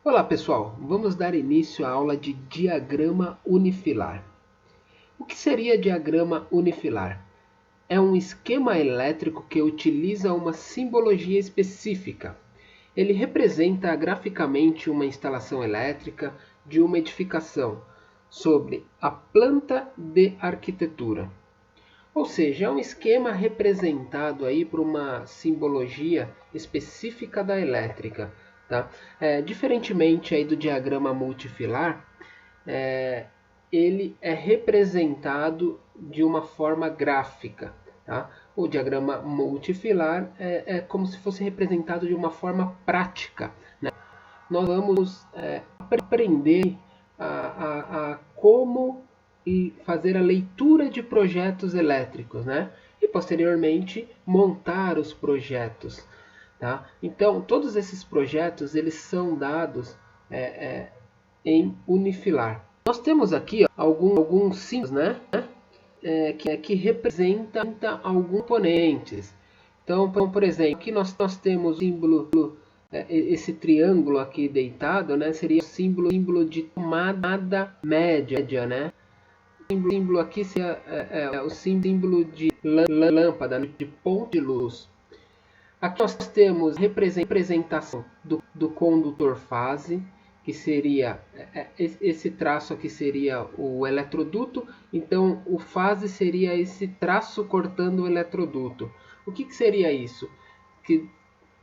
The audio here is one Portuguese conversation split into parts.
Olá pessoal, vamos dar início à aula de diagrama unifilar. O que seria diagrama unifilar? É um esquema elétrico que utiliza uma simbologia específica. Ele representa graficamente uma instalação elétrica de uma edificação sobre a planta de arquitetura. Ou seja, é um esquema representado aí por uma simbologia específica da elétrica. Tá? Diferentemente aí do diagrama multifilar, ele é representado de uma forma gráfica. Tá? O diagrama multifilar é como se fosse representado de uma forma prática. Né? Nós vamos aprender a como fazer a leitura de projetos elétricos, né? E posteriormente montar os projetos. Tá? Então, todos esses projetos eles são dados em unifilar. Nós temos aqui alguns símbolos, né? Que representam alguns componentes. Então, por exemplo, aqui nós temos o símbolo, esse triângulo aqui deitado, né? Seria o símbolo de tomada média, né? O símbolo aqui seria o símbolo de lâmpada, de ponto de luz. Aqui nós temos representação do condutor fase, que seria esse traço aqui seria o eletroduto, então o fase seria esse traço cortando o eletroduto. O que seria isso? Que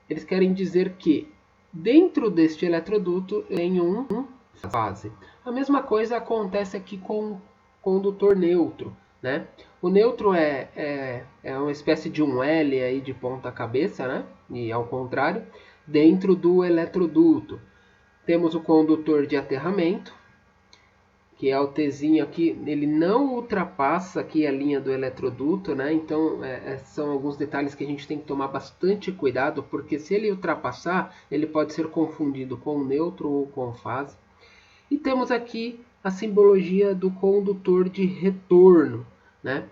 eles querem dizer que dentro deste eletroduto tem um fase. A mesma coisa acontece aqui com o condutor neutro. Né? O neutro é uma espécie de um L aí de ponta cabeça, né? E ao contrário, dentro do eletroduto. Temos o condutor de aterramento, que é o Tzinho aqui, ele não ultrapassa aqui a linha do eletroduto, né? Então são alguns detalhes que a gente tem que tomar bastante cuidado, porque se ele ultrapassar, ele pode ser confundido com neutro ou com fase. E temos aqui a simbologia do condutor de retorno, né?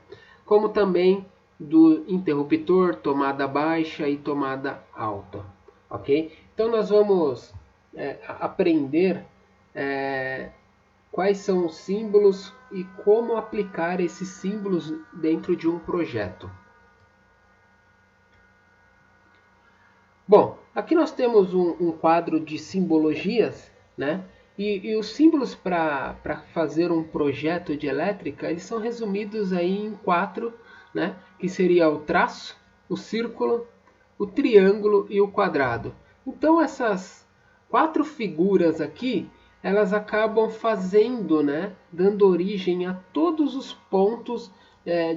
Como também do interruptor, tomada baixa e tomada alta. Ok? Então nós vamos aprender quais são os símbolos e como aplicar esses símbolos dentro de um projeto. Bom, aqui nós temos um quadro de simbologias, né? E os símbolos para fazer um projeto de elétrica, eles são resumidos aí em 4, né? Que seria o traço, o círculo, o triângulo e o quadrado. Então essas 4 figuras aqui, elas acabam fazendo, né? Dando origem a todos os pontos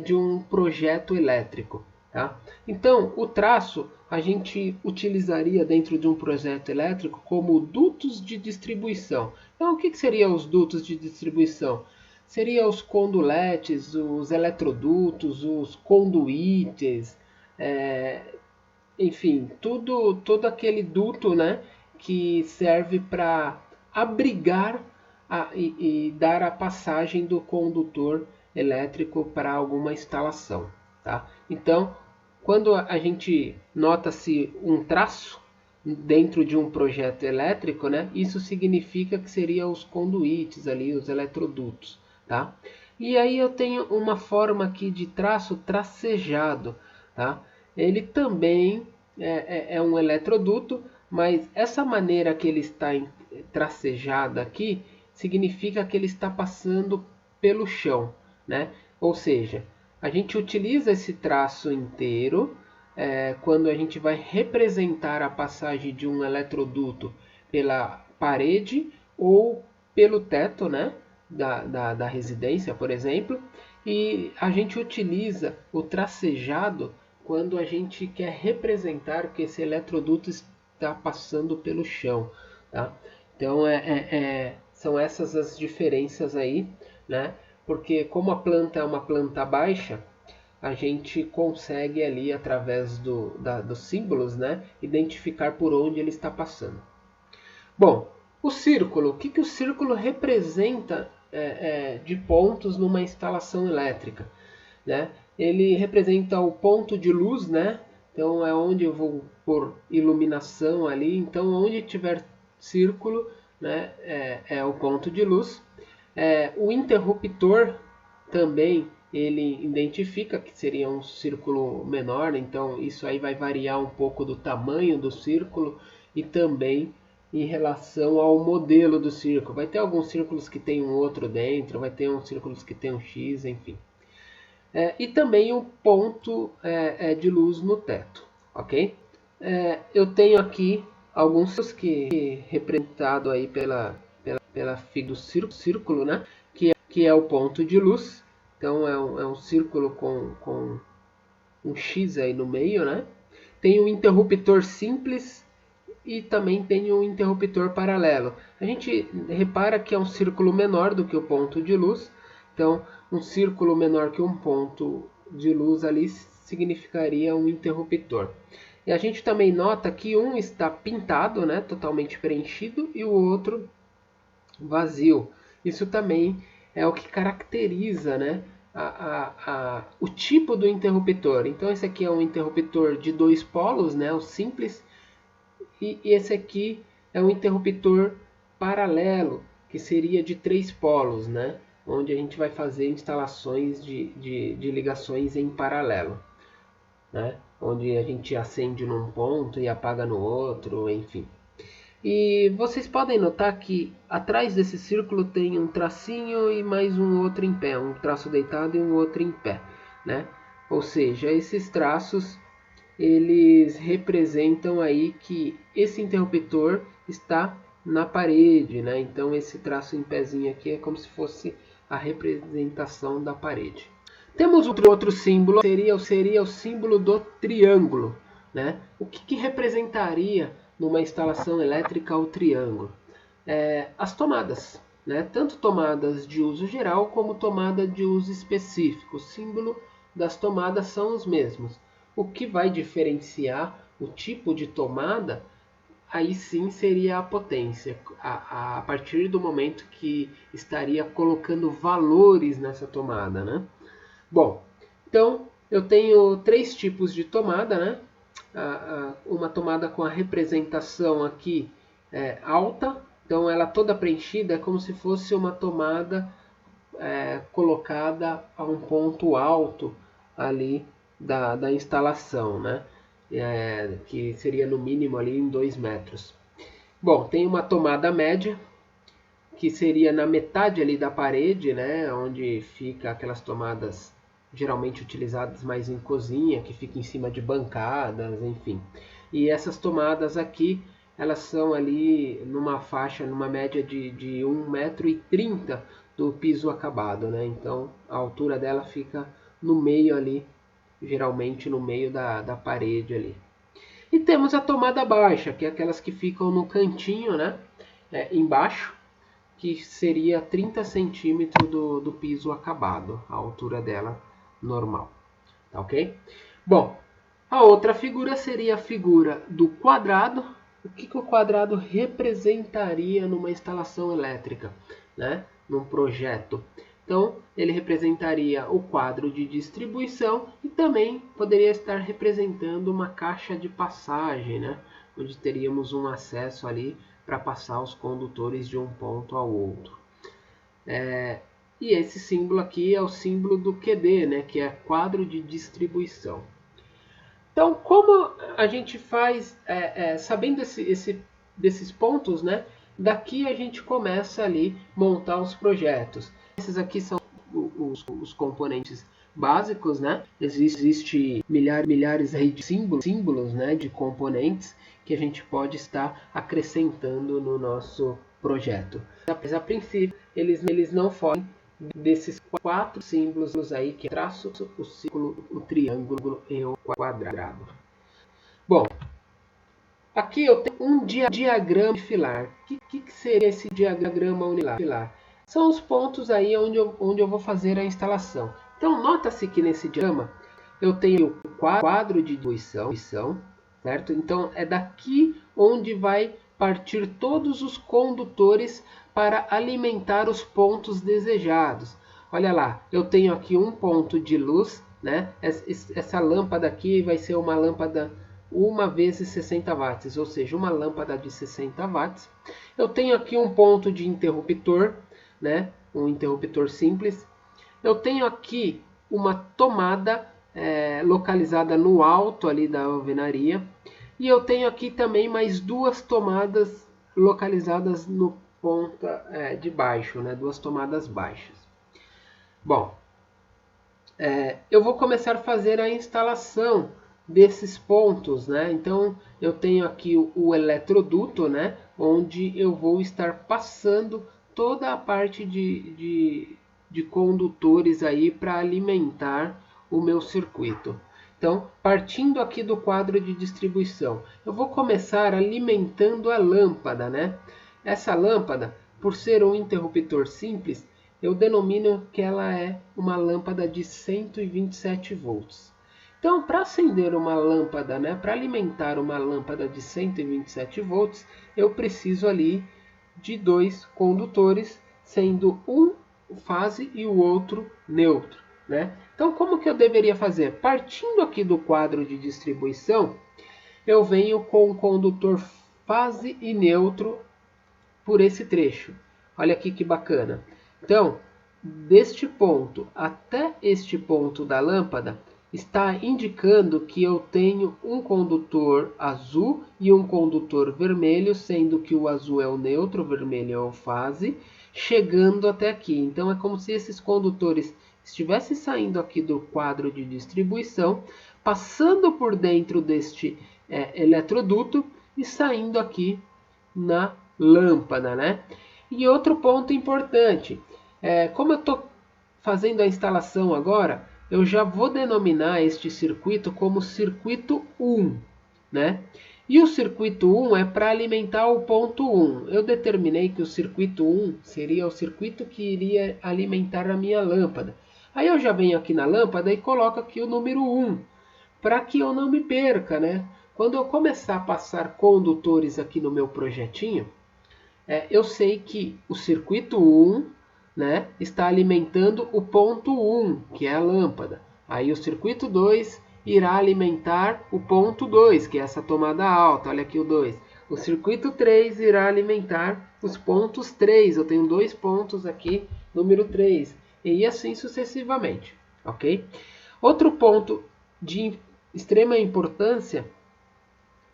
de um projeto elétrico. Tá? Então, o traço a gente utilizaria dentro de um projeto elétrico como dutos de distribuição. Então, o que seriam os dutos de distribuição? Seriam os conduletes, os eletrodutos, os conduítes, enfim, todo aquele duto, né, que serve para abrigar e dar a passagem do condutor elétrico para alguma instalação. Tá? Então, quando a gente nota-se um traço dentro de um projeto elétrico, né, isso significa que seriam os conduítes ali, os eletrodutos. Tá? E aí eu tenho uma forma aqui de traço tracejado. Tá? Ele também é um eletroduto, mas essa maneira que ele está tracejado aqui significa que ele está passando pelo chão, né? Ou seja, a gente utiliza esse traço inteiro quando a gente vai representar a passagem de um eletroduto pela parede ou pelo teto, né? Da residência, por exemplo, e a gente utiliza o tracejado quando a gente quer representar que esse eletroduto está passando pelo chão. Tá? Então, são essas as diferenças aí, né? Porque como a planta é uma planta baixa, a gente consegue ali, através dos símbolos, né? Identificar por onde ele está passando. Bom, o círculo, o que o círculo representa de pontos numa instalação elétrica? Né? Ele representa o ponto de luz, né? Então é onde eu vou pôr iluminação ali. Então onde tiver círculo, né, é o ponto de luz. O interruptor também ele identifica que seria um círculo menor, então isso aí vai variar um pouco do tamanho do círculo e também em relação ao modelo do círculo. Vai ter alguns círculos que tem um outro dentro, vai ter uns círculos que tem um X, enfim. E também o ponto de luz no teto, ok? Eu tenho aqui alguns que representado aí pela figura do círculo, né? Que é o ponto de luz. Então é um círculo com um X aí no meio, né? Tem um interruptor simples e também tem um interruptor paralelo. A gente repara que é um círculo menor do que o ponto de luz. Então, um círculo menor que um ponto de luz ali significaria um interruptor. E a gente também nota que um está pintado, né, totalmente preenchido, e o outro vazio. Isso também é o que caracteriza, né, o tipo do interruptor. Então, esse aqui é um interruptor de 2 polos, né, o simples, e esse aqui é um interruptor paralelo, que seria de 3 polos, né, onde a gente vai fazer instalações de ligações em paralelo, né, onde a gente acende num ponto e apaga no outro, enfim. E vocês podem notar que atrás desse círculo tem um tracinho e mais um outro em pé, um traço deitado e um outro em pé, né? Ou seja, esses traços eles representam aí que esse interruptor está na parede, né? Então esse traço em pezinho aqui é como se fosse a representação da parede. Temos outro símbolo, seria o símbolo do triângulo, né? O que representaria numa instalação elétrica o triângulo? As tomadas, né? Tanto tomadas de uso geral como tomada de uso específico. O símbolo das tomadas são os mesmos. O que vai diferenciar o tipo de tomada, aí sim seria a potência, a partir do momento que estaria colocando valores nessa tomada, né? Bom, então eu tenho 3 tipos de tomada, né? Uma tomada com a representação aqui alta, então ela toda preenchida é como se fosse uma tomada colocada a um ponto alto ali da instalação, né? Que seria no mínimo ali em 2 metros. Bom, tem uma tomada média, que seria na metade ali da parede, né? Onde fica aquelas tomadas geralmente utilizadas mais em cozinha, que fica em cima de bancadas, enfim. E essas tomadas aqui, elas são ali numa faixa, numa média de 1,30 m do piso acabado, né? Então a altura dela fica no meio ali, geralmente no meio da parede ali. E temos a tomada baixa, que é aquelas que ficam no cantinho, né? Embaixo, que seria 30 centímetros do piso acabado, a altura dela normal, tá ok? Bom, a outra figura seria a figura do quadrado. O que o quadrado representaria numa instalação elétrica, né? Num projeto? Então, ele representaria o quadro de distribuição e também poderia estar representando uma caixa de passagem, né? Onde teríamos um acesso ali para passar os condutores de um ponto ao outro. E esse símbolo aqui é o símbolo do QD, né? Que é quadro de distribuição. Então, como a gente faz, sabendo desses pontos, né? Daqui a gente começa ali montar os projetos. Esses aqui são os componentes básicos, né? Existe milhares aí de símbolos, né? De componentes que a gente pode estar acrescentando no nosso projeto. Mas a princípio, eles não fogem desses 4 símbolos aí, que é o traço, o círculo, o triângulo e o quadrado. Bom, aqui eu tenho um diagrama unifilar. O que seria esse diagrama unifilar? São os pontos aí onde eu vou fazer a instalação. Então, nota-se que nesse diagrama eu tenho o quadro de distribuição, certo? Então, é daqui onde vai partir todos os condutores para alimentar os pontos desejados. Olha lá, eu tenho aqui um ponto de luz, né? Essa lâmpada aqui vai ser uma lâmpada 1 vezes 60 watts, ou seja, uma lâmpada de 60 watts. Eu tenho aqui um ponto de interruptor, né? Um interruptor simples. Eu tenho aqui uma tomada localizada no alto ali da alvenaria. E eu tenho aqui também mais duas tomadas localizadas no ponta de baixo, né? Duas tomadas baixas. Bom, eu vou começar a fazer a instalação desses pontos, né? Então eu tenho aqui o eletroduto, né? Onde eu vou estar passando toda a parte de condutores aí para alimentar o meu circuito. Então, partindo aqui do quadro de distribuição, eu vou começar alimentando a lâmpada, né? Essa lâmpada, por ser um interruptor simples, eu denomino que ela é uma lâmpada de 127 volts. Então, para acender uma lâmpada, né, para alimentar uma lâmpada de 127 volts, eu preciso ali de dois condutores, sendo um fase e o outro neutro, né? Então, como que eu deveria fazer? Partindo aqui do quadro de distribuição, eu venho com o condutor fase e neutro por esse trecho. Olha aqui que bacana. Então, deste ponto até este ponto da lâmpada, está indicando que eu tenho um condutor azul e um condutor vermelho, sendo que o azul é o neutro, o vermelho é o fase, chegando até aqui. Então, é como se esses condutores estivessem saindo aqui do quadro de distribuição, passando por dentro deste eletroduto e saindo aqui na lâmpada, né? E outro ponto importante, como eu estou fazendo a instalação agora, eu já vou denominar este circuito como circuito 1, né? E o circuito 1 é para alimentar o ponto 1. Eu determinei que o circuito 1 seria o circuito que iria alimentar a minha lâmpada. Aí eu já venho aqui na lâmpada e coloco aqui o número 1, para que eu não me perca, né? Quando eu começar a passar condutores aqui no meu projetinho, eu sei que o circuito 1, né, está alimentando o ponto 1, que é a lâmpada. Aí o circuito 2 irá alimentar o ponto 2, que é essa tomada alta. Olha aqui o 2. O circuito 3 irá alimentar os pontos 3. Eu tenho dois pontos aqui, número 3. E assim sucessivamente, ok? Outro ponto de extrema importância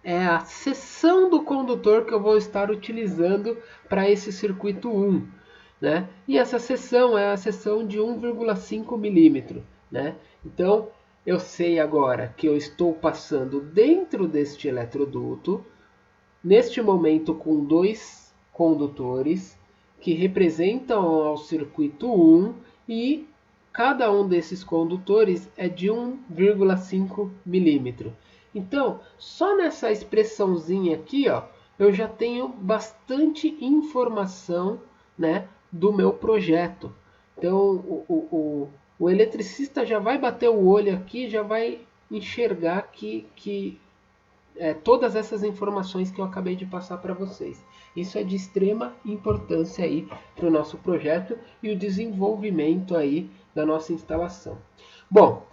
é a seção do condutor que eu vou estar utilizando para esse circuito 1. Né? E essa seção é a seção de 1,5 milímetro. Né? Então, eu sei agora que eu estou passando dentro deste eletroduto, neste momento com dois condutores, que representam ao circuito 1, e cada um desses condutores é de 1,5 milímetro. Então, só nessa expressãozinha aqui, ó, eu já tenho bastante informação, né, do meu projeto. Então, o eletricista já vai bater o olho aqui, já vai enxergar que todas essas informações que eu acabei de passar para vocês. Isso é de extrema importância aí para o nosso projeto e o desenvolvimento aí da nossa instalação. Bom,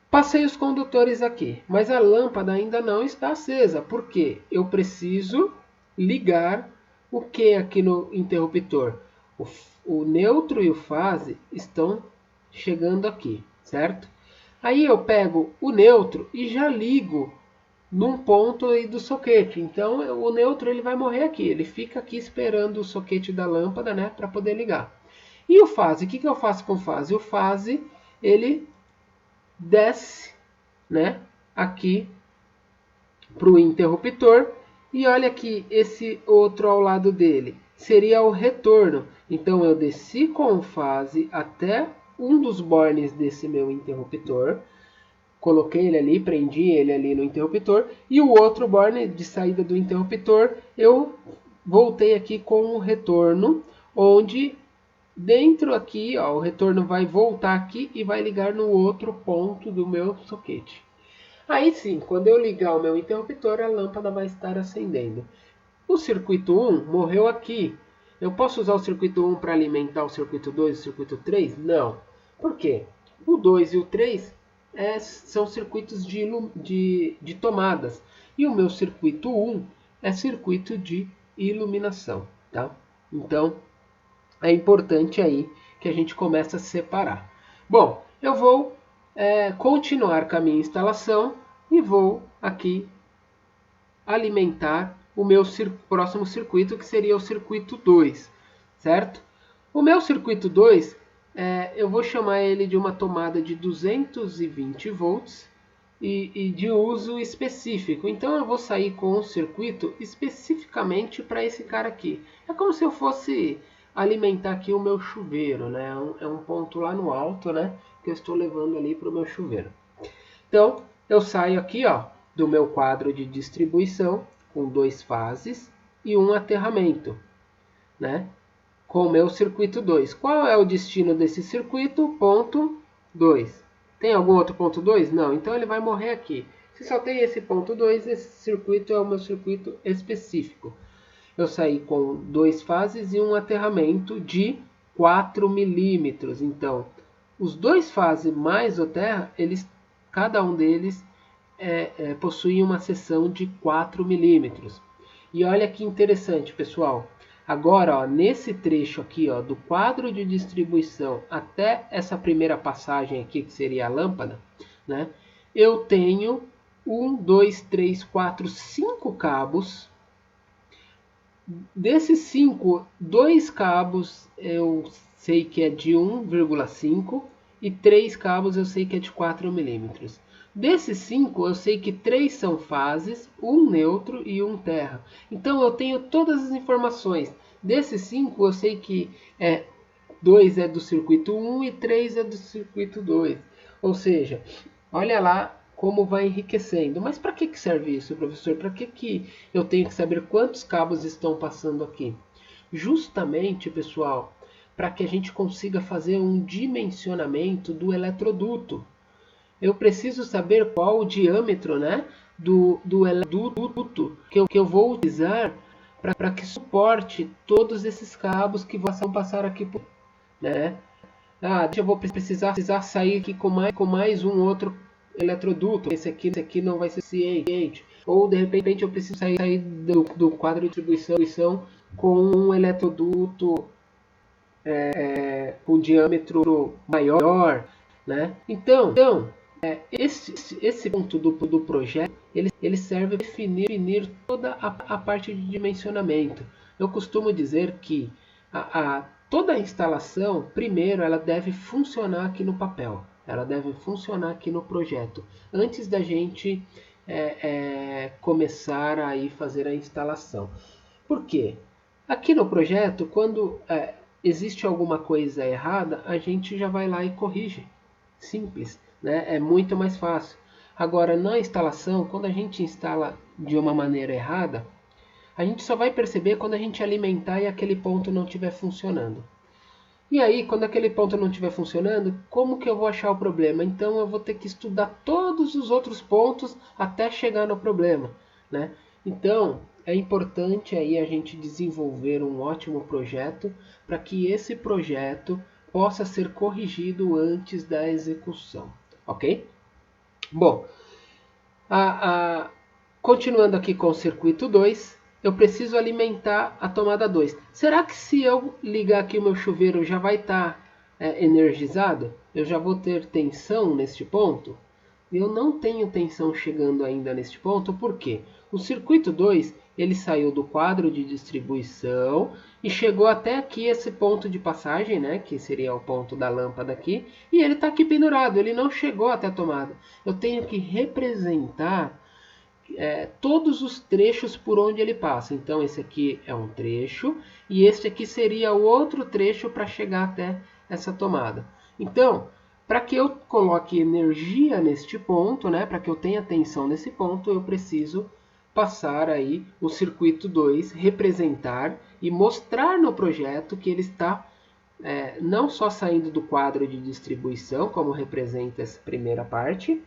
passei os condutores aqui, mas a lâmpada ainda não está acesa, porque eu preciso ligar o que aqui no interruptor? O neutro e o fase estão chegando aqui, certo? Aí eu pego o neutro e já ligo num ponto aí do soquete. Então o neutro ele vai morrer aqui, ele fica aqui esperando o soquete da lâmpada, né, para poder ligar. E o fase, o que eu faço com o fase? O fase ele desce, né, aqui para o interruptor e olha aqui esse outro ao lado dele seria o retorno. Então eu desci com fase até um dos bornes desse meu interruptor, coloquei ele ali, prendi ele ali no interruptor, e o outro borne de saída do interruptor eu voltei aqui com o retorno, onde dentro aqui, ó, o retorno vai voltar aqui e vai ligar no outro ponto do meu soquete. Aí sim, quando eu ligar o meu interruptor, a lâmpada vai estar acendendo. O circuito 1 morreu aqui. Eu posso usar o circuito 1 para alimentar o circuito 2 e o circuito 3? Não. Por quê? O 2 e o 3 são circuitos de tomadas. E o meu circuito 1 é circuito de iluminação. Tá? Então, é importante aí que a gente comece a separar. Bom, eu vou continuar com a minha instalação e vou aqui alimentar o meu próximo circuito, que seria o circuito 2, certo? O meu circuito 2, eu vou chamar ele de uma tomada de 220 volts e de uso específico. Então eu vou sair com um circuito especificamente para esse cara aqui. É como se eu fosse alimentar aqui o meu chuveiro, né? É um ponto lá no alto, né? Que eu estou levando ali para o meu chuveiro. Então eu saio aqui, ó, do meu quadro de distribuição com 2 fases e um aterramento, né? Com o meu circuito 2. Qual é o destino desse circuito? Ponto 2. Tem algum outro ponto 2? Não, então ele vai morrer aqui. Se só tem esse ponto 2, esse circuito é o meu circuito específico. Eu saí com 2 fases e um aterramento de 4 milímetros. Então, os 2 fases mais o terra, cada um deles possui uma seção de 4 milímetros. E olha que interessante, pessoal. Agora, ó, nesse trecho aqui, ó, do quadro de distribuição até essa primeira passagem aqui, que seria a lâmpada, né? Eu tenho 1, 2, 3, 4, 5 cabos. Desses 5, 2 cabos eu sei que é de 1,5 e 3 cabos eu sei que é de 4 milímetros. Desses 5, eu sei que 3 são fases, 1 neutro e 1 terra. Então, eu tenho todas as informações. Desses 5, eu sei que 2 é do circuito 1 e 3 é do circuito 2. Ou seja, olha lá como vai enriquecendo. Mas para que serve isso, professor? Para que eu tenho que saber quantos cabos estão passando aqui? Justamente, pessoal, para que a gente consiga fazer um dimensionamento do eletroduto. Eu preciso saber qual o diâmetro, né, do eletroduto que eu vou utilizar para que suporte todos esses cabos que vão passar aqui por, né? Eu vou precisar sair aqui com mais um outro eletroduto. Esse aqui não vai ser suficiente. Ou de repente eu preciso sair do quadro de distribuição com um eletroduto com diâmetro maior, né? Então esse ponto do projeto ele serve para definir toda a parte de dimensionamento. Eu costumo dizer que toda a instalação, primeiro, ela deve funcionar aqui no papel. Ela deve funcionar aqui no projeto. Antes da gente começar a fazer a instalação. Por quê? Aqui no projeto, quando existe alguma coisa errada, a gente já vai lá e corrige. Simples, né? É muito mais fácil. Agora, na instalação, quando a gente instala de uma maneira errada, a gente só vai perceber quando a gente alimentar e aquele ponto não estiver funcionando. E aí, quando aquele ponto não estiver funcionando, como que eu vou achar o problema? Então, eu vou ter que estudar todos os outros pontos até chegar no problema, né? Então, é importante aí a gente desenvolver um ótimo projeto para que esse projeto possa ser corrigido antes da execução, ok? Bom, continuando aqui com o circuito 2, eu preciso alimentar a tomada 2. Será que se eu ligar aqui o meu chuveiro já vai estar energizado? Eu já vou ter tensão neste ponto? Eu não tenho tensão chegando ainda neste ponto, por quê? O circuito 2 ele saiu do quadro de distribuição e chegou até aqui esse ponto de passagem, né, que seria o ponto da lâmpada aqui, e ele está aqui pendurado, ele não chegou até a tomada. Eu tenho que representar todos os trechos por onde ele passa. Então esse aqui é um trecho e este aqui seria o outro trecho para chegar até essa tomada. Então, para que eu coloque energia neste ponto, né, para que eu tenha tensão nesse ponto, eu preciso passar aí o circuito 2, representar e mostrar no projeto que ele está não só saindo do quadro de distribuição, como representa essa primeira parte,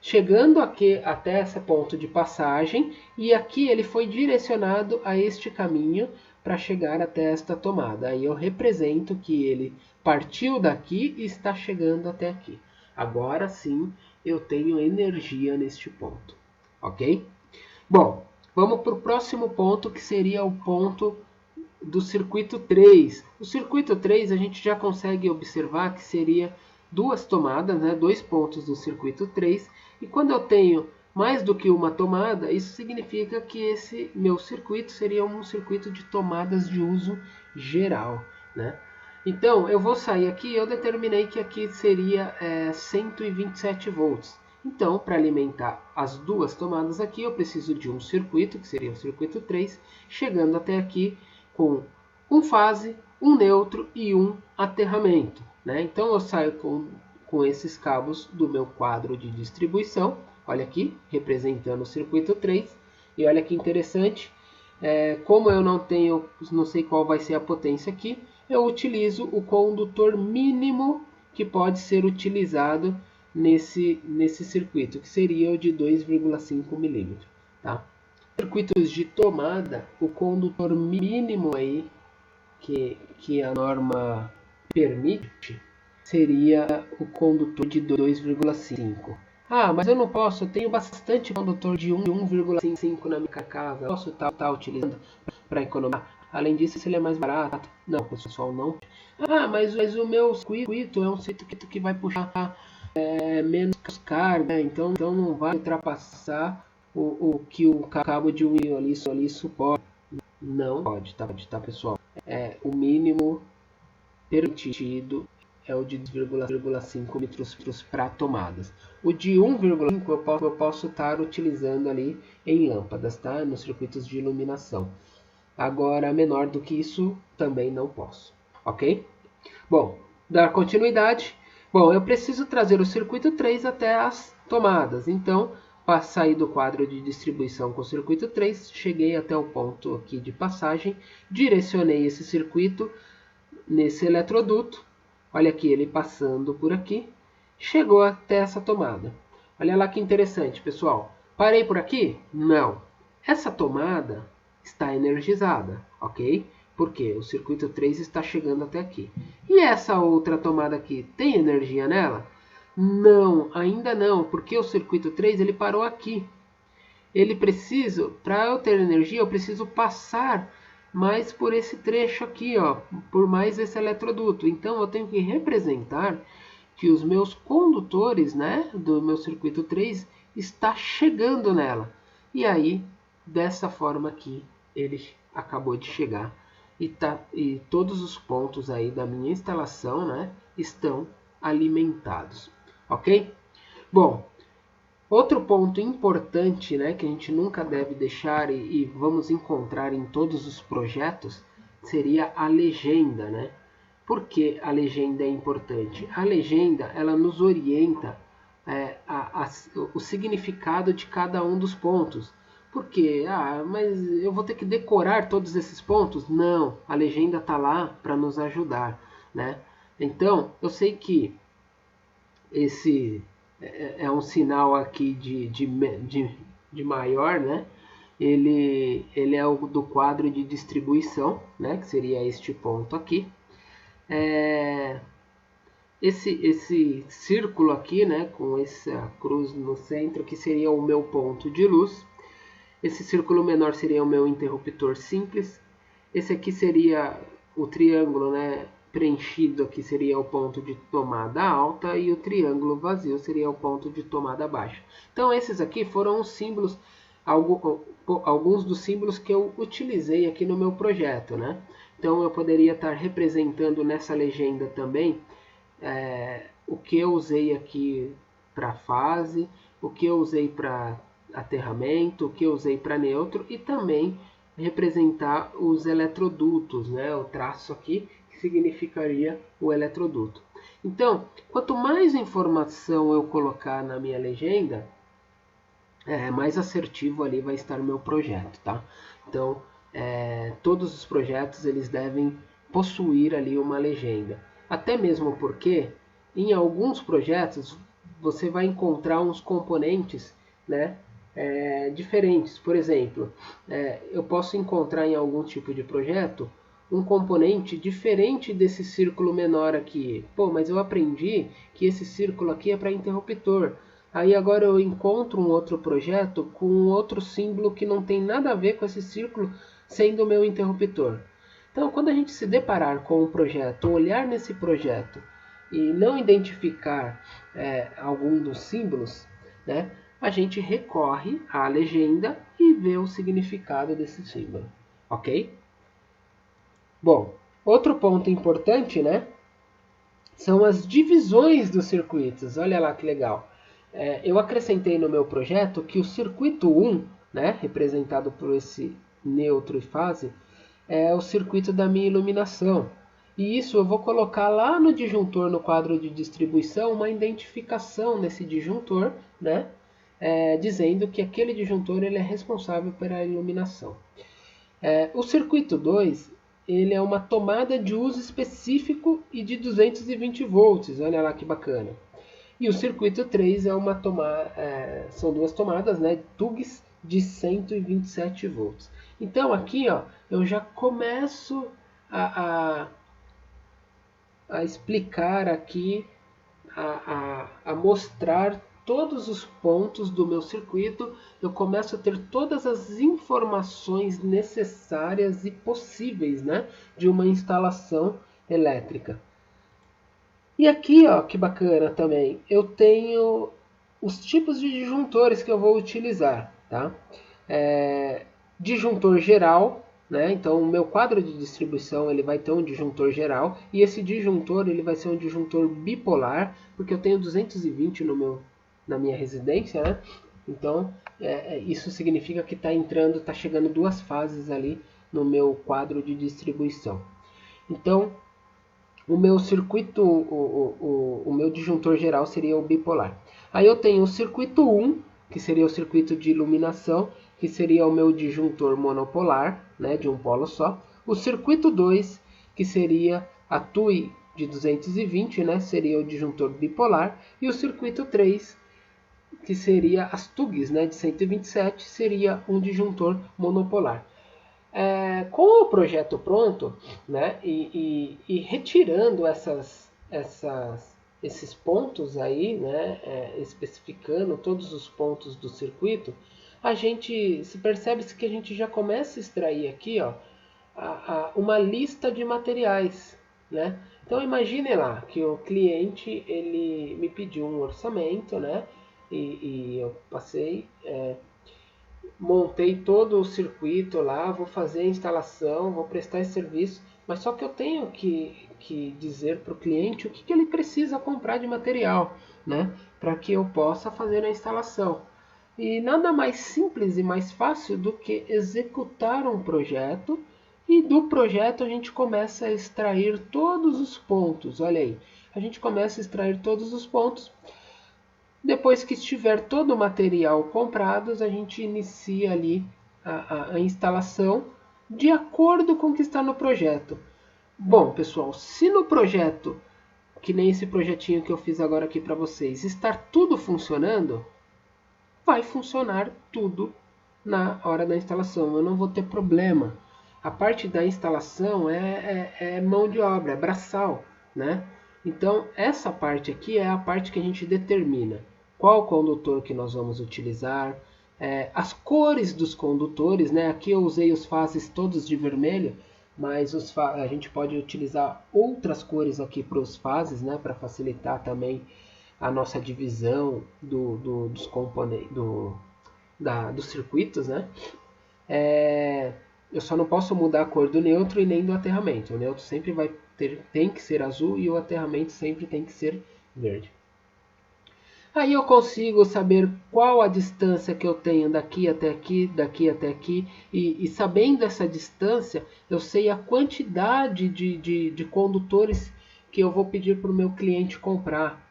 chegando aqui até esse ponto de passagem, e aqui ele foi direcionado a este caminho para chegar até esta tomada. Aí eu represento que ele partiu daqui e está chegando até aqui. Agora sim eu tenho energia neste ponto, ok? Bom, vamos para o próximo ponto, que seria o ponto do circuito 3. O circuito 3 a gente já consegue observar que seria duas tomadas, né? Dois pontos do circuito 3. E quando eu tenho mais do que uma tomada, isso significa que esse meu circuito seria um circuito de tomadas de uso geral, né? Então, eu vou sair aqui, eu determinei que aqui seria 127 volts. Então, para alimentar as duas tomadas aqui, eu preciso de um circuito, que seria o circuito 3, chegando até aqui com um fase, um neutro e um aterramento, né? Então, eu saio com esses cabos do meu quadro de distribuição. Olha aqui, representando o circuito 3. E olha que interessante, como eu não sei qual vai ser a potência aqui, eu utilizo o condutor mínimo que pode ser utilizado nesse circuito, que seria o de 2,5 milímetros. Tá? Circuitos de tomada, o condutor mínimo aí que a norma permite seria o condutor de 2,5. Ah, mas eu não posso, eu tenho bastante condutor de 1,5 na minha casa, eu posso estar utilizando para economizar. Além disso, ele é mais barato. Não, pessoal, não. Ah, mas o meu circuito é um circuito que vai puxar menos carga, então não vai ultrapassar o que o cabo de 1 ali suporta. Não pode, tá, pessoal? O mínimo permitido é o de 2,5 metros para tomadas. O de 1,5 eu posso estar utilizando ali em lâmpadas, tá? Nos circuitos de iluminação. Agora, menor do que isso, também não posso, ok? Bom, dar continuidade. Bom, eu preciso trazer o circuito 3 até as tomadas. Então, para sair do quadro de distribuição com o circuito 3, cheguei até o ponto aqui de passagem, direcionei esse circuito nesse eletroduto. Olha aqui, ele passando por aqui, chegou até essa tomada. Olha lá que interessante, pessoal. Parei por aqui? Não. Essa tomada está energizada, ok? Porque o circuito 3 está chegando até aqui. E essa outra tomada aqui, tem energia nela? Não, ainda não, porque o circuito 3 ele parou aqui. Ele precisa, para eu ter energia, eu preciso passar mais por esse trecho aqui, ó, por mais esse eletroduto. Então eu tenho que representar que os meus condutores, né, do meu circuito 3 está chegando nela. E aí, dessa forma aqui, ele acabou de chegar e todos os pontos aí da minha instalação, né, estão alimentados, ok? Bom, outro ponto importante, né, que a gente nunca deve deixar e vamos encontrar em todos os projetos seria a legenda, né? Por que a legenda é importante? A legenda ela nos orienta o significado de cada um dos pontos. Por quê? Mas eu vou ter que decorar todos esses pontos? Não, a legenda está lá para nos ajudar, né? Então, eu sei que esse é um sinal aqui de maior, né? Ele é o do quadro de distribuição, né? Que seria este ponto aqui. Esse círculo aqui, né? Com essa cruz no centro, que seria o meu ponto de luz. Esse círculo menor seria o meu interruptor simples. Esse aqui seria o triângulo, né, preenchido aqui seria o ponto de tomada alta e o triângulo vazio seria o ponto de tomada baixa. Então esses aqui foram os símbolos, alguns dos símbolos que eu utilizei aqui no meu projeto, né? Então eu poderia estar representando nessa legenda também o que eu usei aqui para fase, o que eu usei para aterramento, o que eu usei para neutro e também representar os eletrodutos, né? O traço aqui que significaria o eletroduto. Então, quanto mais informação eu colocar na minha legenda, mais assertivo ali vai estar o meu projeto, tá? Então, todos os projetos eles devem possuir ali uma legenda. Até mesmo porque em alguns projetos você vai encontrar uns componentes, né? Diferentes. Por exemplo, eu posso encontrar em algum tipo de projeto um componente diferente desse círculo menor aqui. Pô, mas eu aprendi que esse círculo aqui é para interruptor. Aí agora eu encontro um outro projeto com um outro símbolo que não tem nada a ver com esse círculo, sendo o meu interruptor. Então, quando a gente se deparar com um projeto, olhar nesse projeto e não identificar algum dos símbolos, né, a gente recorre à legenda e vê o significado desse símbolo, ok? Bom, outro ponto importante, né, são as divisões dos circuitos. Olha lá que legal. Eu acrescentei no meu projeto que o circuito 1, né, representado por esse neutro e fase, é o circuito da minha iluminação. E isso eu vou colocar lá no disjuntor, no quadro de distribuição, uma identificação nesse disjuntor, né, dizendo que aquele disjuntor ele é responsável pela iluminação. O circuito 2 ele é uma tomada de uso específico e de 220 volts. Olha lá que bacana. E o circuito 3 é uma são duas tomadas, né, TUGs de 127 volts. Então aqui ó, eu já começo a explicar aqui, a mostrar todos os pontos do meu circuito. Eu começo a ter todas as informações necessárias e possíveis, né, de uma instalação elétrica. E aqui, ó, que bacana também, eu tenho os tipos de disjuntores que eu vou utilizar, tá? Disjuntor geral, né? Então o meu quadro de distribuição ele vai ter um disjuntor geral e esse disjuntor ele vai ser um disjuntor bipolar, porque eu tenho 220 na minha residência, né? Então isso significa que está chegando duas fases ali no meu quadro de distribuição. Então o meu circuito, o meu disjuntor geral seria o bipolar. Aí eu tenho o circuito 1, que seria o circuito de iluminação, que seria o meu disjuntor monopolar, né, de um polo só. O circuito 2, que seria a TUI de 220, né, seria o disjuntor bipolar. E o circuito 3, que seria as TUGs, né, de 127, seria um disjuntor monopolar. Com o projeto pronto, né, e retirando esses pontos aí, né, especificando todos os pontos do circuito, a gente se percebe que a gente já começa a extrair aqui, ó, uma lista de materiais, né? Então imagine lá que o cliente ele me pediu um orçamento, né, e eu passei montei todo o circuito lá, vou fazer a instalação, vou prestar esse serviço, mas só que eu tenho que dizer para o cliente o que ele precisa comprar de material, né, para que eu possa fazer a instalação. E nada mais simples e mais fácil do que executar um projeto, e do projeto a gente começa a extrair todos os pontos. Olha aí, a gente começa a extrair todos os pontos. Depois que estiver todo o material comprado, a gente inicia ali a instalação de acordo com o que está no projeto. Bom, pessoal, se no projeto, que nem esse projetinho que eu fiz agora aqui para vocês, estar tudo funcionando, vai funcionar tudo na hora da instalação. Eu não vou ter problema. A parte da instalação é mão de obra, é braçal, né? Então, essa parte aqui é a parte que a gente determina qual condutor que nós vamos utilizar, as cores dos condutores, né? Aqui eu usei os fases todos de vermelho, mas a gente pode utilizar outras cores aqui para os fases, né? Para facilitar também a nossa divisão dos componentes, dos circuitos, né? Eu só não posso mudar a cor do neutro e nem do aterramento. O neutro sempre tem que ser azul e o aterramento sempre tem que ser verde. Aí eu consigo saber qual a distância que eu tenho daqui até aqui, daqui até aqui. E sabendo essa distância, eu sei a quantidade de condutores que eu vou pedir para o meu cliente comprar.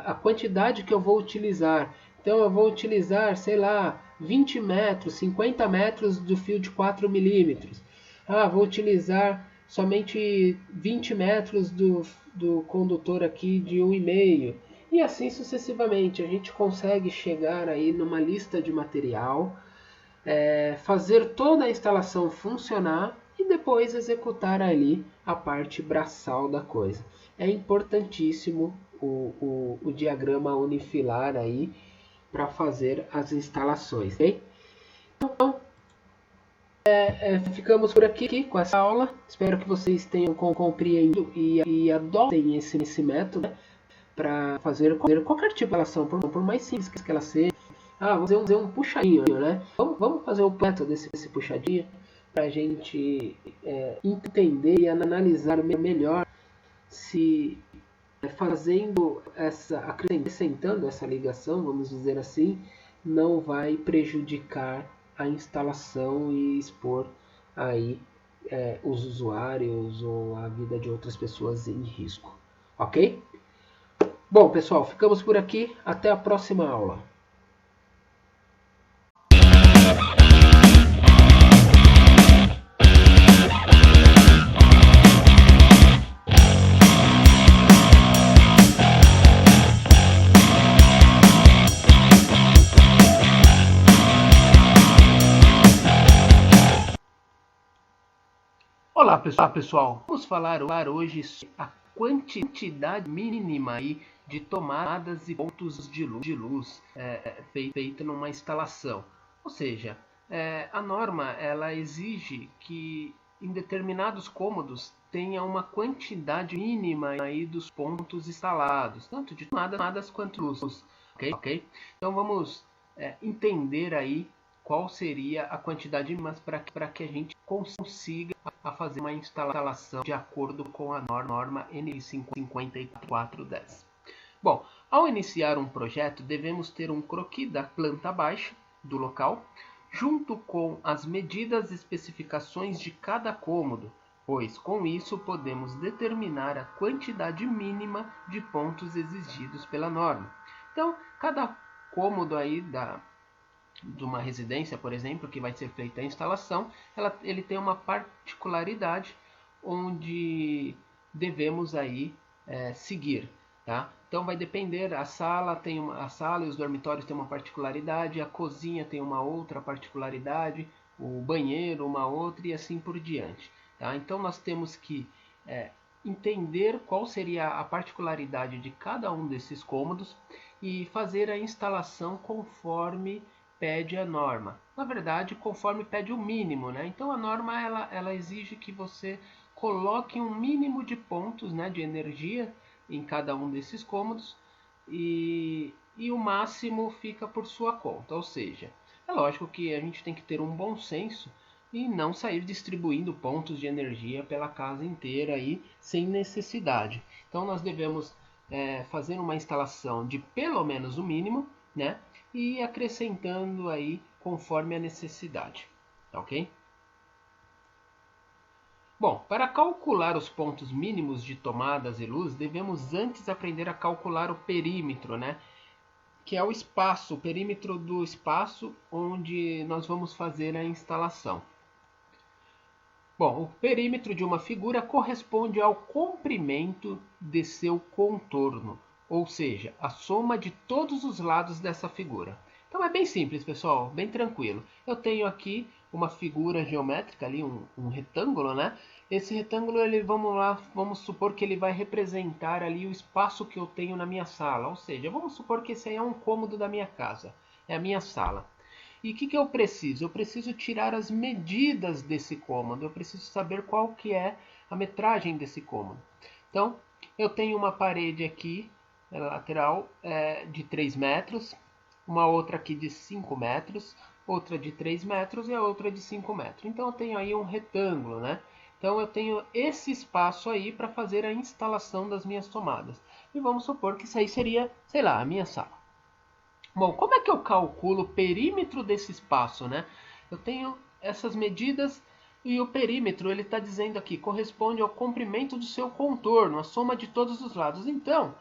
A quantidade que eu vou utilizar. Então eu vou utilizar, sei lá, 20 metros, 50 metros do fio de 4 milímetros. Vou utilizar somente 20 metros do condutor aqui de 1,5. E assim sucessivamente, a gente consegue chegar aí numa lista de material, fazer toda a instalação funcionar e depois executar ali a parte braçal da coisa. É importantíssimo o diagrama unifilar aí, para fazer as instalações. Okay? Então, ficamos por aqui com essa aula. Espero que vocês tenham compreendido e adotem esse método, né, para fazer qualquer tipo de instalação, por mais simples que ela seja. Vamos fazer um puxadinho, né? Vamos fazer o método desse puxadinho para a gente entender e analisar melhor se acrescentando essa ligação, vamos dizer assim, não vai prejudicar a instalação e expor aí os usuários ou a vida de outras pessoas em risco. Ok? Bom, pessoal, ficamos por aqui. Até a próxima aula. Olá pessoal, vamos falar hoje sobre a quantidade mínima aí de tomadas e pontos de luz feita numa instalação. Ou seja, a norma ela exige que em determinados cômodos tenha uma quantidade mínima aí dos pontos instalados, tanto de tomadas quanto luz. Ok? Então vamos entender aí qual seria a quantidade mínima para que a gente consiga fazer uma instalação de acordo com a norma NI 5410. Bom, ao iniciar um projeto, devemos ter um croquis da planta baixa do local, junto com as medidas e especificações de cada cômodo, pois com isso podemos determinar a quantidade mínima de pontos exigidos pela norma. Então, cada cômodo aí de uma residência, por exemplo, que vai ser feita a instalação, ele tem uma particularidade onde devemos aí seguir, tá? Então vai depender, a sala e os dormitórios têm uma particularidade, a cozinha tem uma outra particularidade, o banheiro uma outra e assim por diante, tá? Então nós temos que entender qual seria a particularidade de cada um desses cômodos e fazer a instalação conforme pede a norma. Na verdade, conforme pede o mínimo, né? Então a norma ela exige que você coloque um mínimo de pontos, né, de energia em cada um desses cômodos e o máximo fica por sua conta. Ou seja, é lógico que a gente tem que ter um bom senso e não sair distribuindo pontos de energia pela casa inteira aí sem necessidade. Então nós devemos fazer uma instalação de pelo menos o mínimo, né? E acrescentando aí conforme a necessidade, ok? Bom, para calcular os pontos mínimos de tomadas e luz, devemos antes aprender a calcular o perímetro, né? Que é o espaço, o perímetro do espaço onde nós vamos fazer a instalação. Bom, o perímetro de uma figura corresponde ao comprimento de seu contorno, ou seja, a soma de todos os lados dessa figura. Então é bem simples, pessoal, bem tranquilo. Eu tenho aqui uma figura geométrica ali, um retângulo, né? Esse retângulo, vamos supor que ele vai representar ali o espaço que eu tenho na minha sala. Ou seja, vamos supor que esse aí é um cômodo da minha casa, é a minha sala. E o que eu preciso? Eu preciso tirar as medidas desse cômodo, eu preciso saber qual que é a metragem desse cômodo. Então, eu tenho uma parede aqui, lateral, de 3 metros, uma outra aqui de 5 metros, outra de 3 metros e a outra de 5 metros. Então eu tenho aí um retângulo, né? Então eu tenho esse espaço aí para fazer a instalação das minhas tomadas. E vamos supor que isso aí seria, sei lá, a minha sala. Bom, como é que eu calculo o perímetro desse espaço, né? Eu tenho essas medidas e o perímetro, ele está dizendo aqui, corresponde ao comprimento do seu contorno, a soma de todos os lados. Então,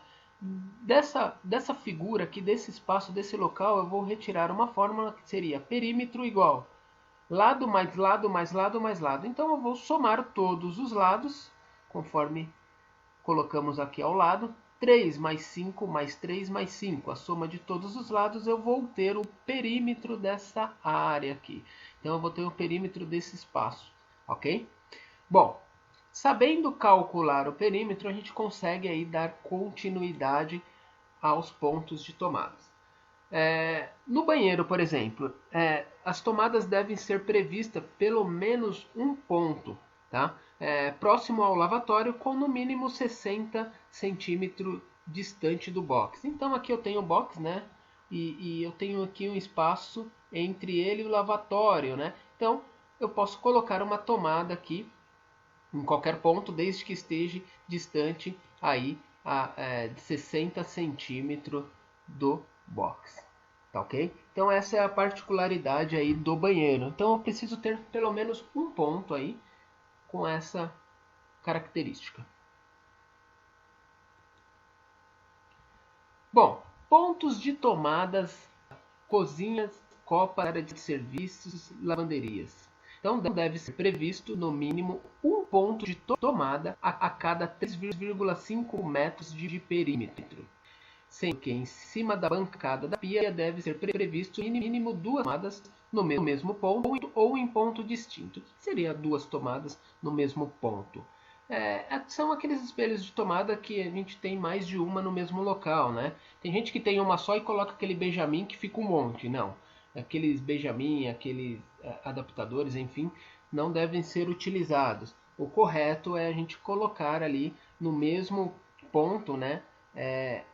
dessa figura aqui, desse espaço, desse local, eu vou retirar uma fórmula que seria perímetro igual lado mais lado mais lado mais lado. Então eu vou somar todos os lados, conforme colocamos aqui ao lado. 3 mais 5 mais 3 mais 5. A soma de todos os lados, eu vou ter o perímetro dessa área aqui. Então eu vou ter o perímetro desse espaço, ok? Bom, sabendo calcular o perímetro, a gente consegue aí dar continuidade aos pontos de tomadas. No banheiro, por exemplo, as tomadas devem ser previstas pelo menos um ponto, tá? Próximo ao lavatório, com no mínimo 60 centímetros distante do box. Então aqui eu tenho o box, né? E eu tenho aqui um espaço entre ele e o lavatório, né? Então eu posso colocar uma tomada aqui em qualquer ponto, desde que esteja distante aí de 60 centímetros do box. Tá ok? Então essa é a particularidade aí do banheiro. Então eu preciso ter pelo menos um ponto aí com essa característica. Bom, pontos de tomadas, cozinhas, copas, área de serviços, lavanderias. Então deve ser previsto no mínimo um ponto de tomada a cada 3,5 metros de perímetro, sendo que em cima da bancada da pia deve ser previsto no mínimo 2 tomadas no mesmo ponto ou em ponto distinto. Seria 2 tomadas no mesmo ponto. São aqueles espelhos de tomada que a gente tem mais de uma no mesmo local, né? Tem gente que tem uma só e coloca aquele Benjamin que fica um monte. Não, aqueles Benjamin, aqueles adaptadores, enfim, não devem ser utilizados. O correto é a gente colocar ali no mesmo ponto, né?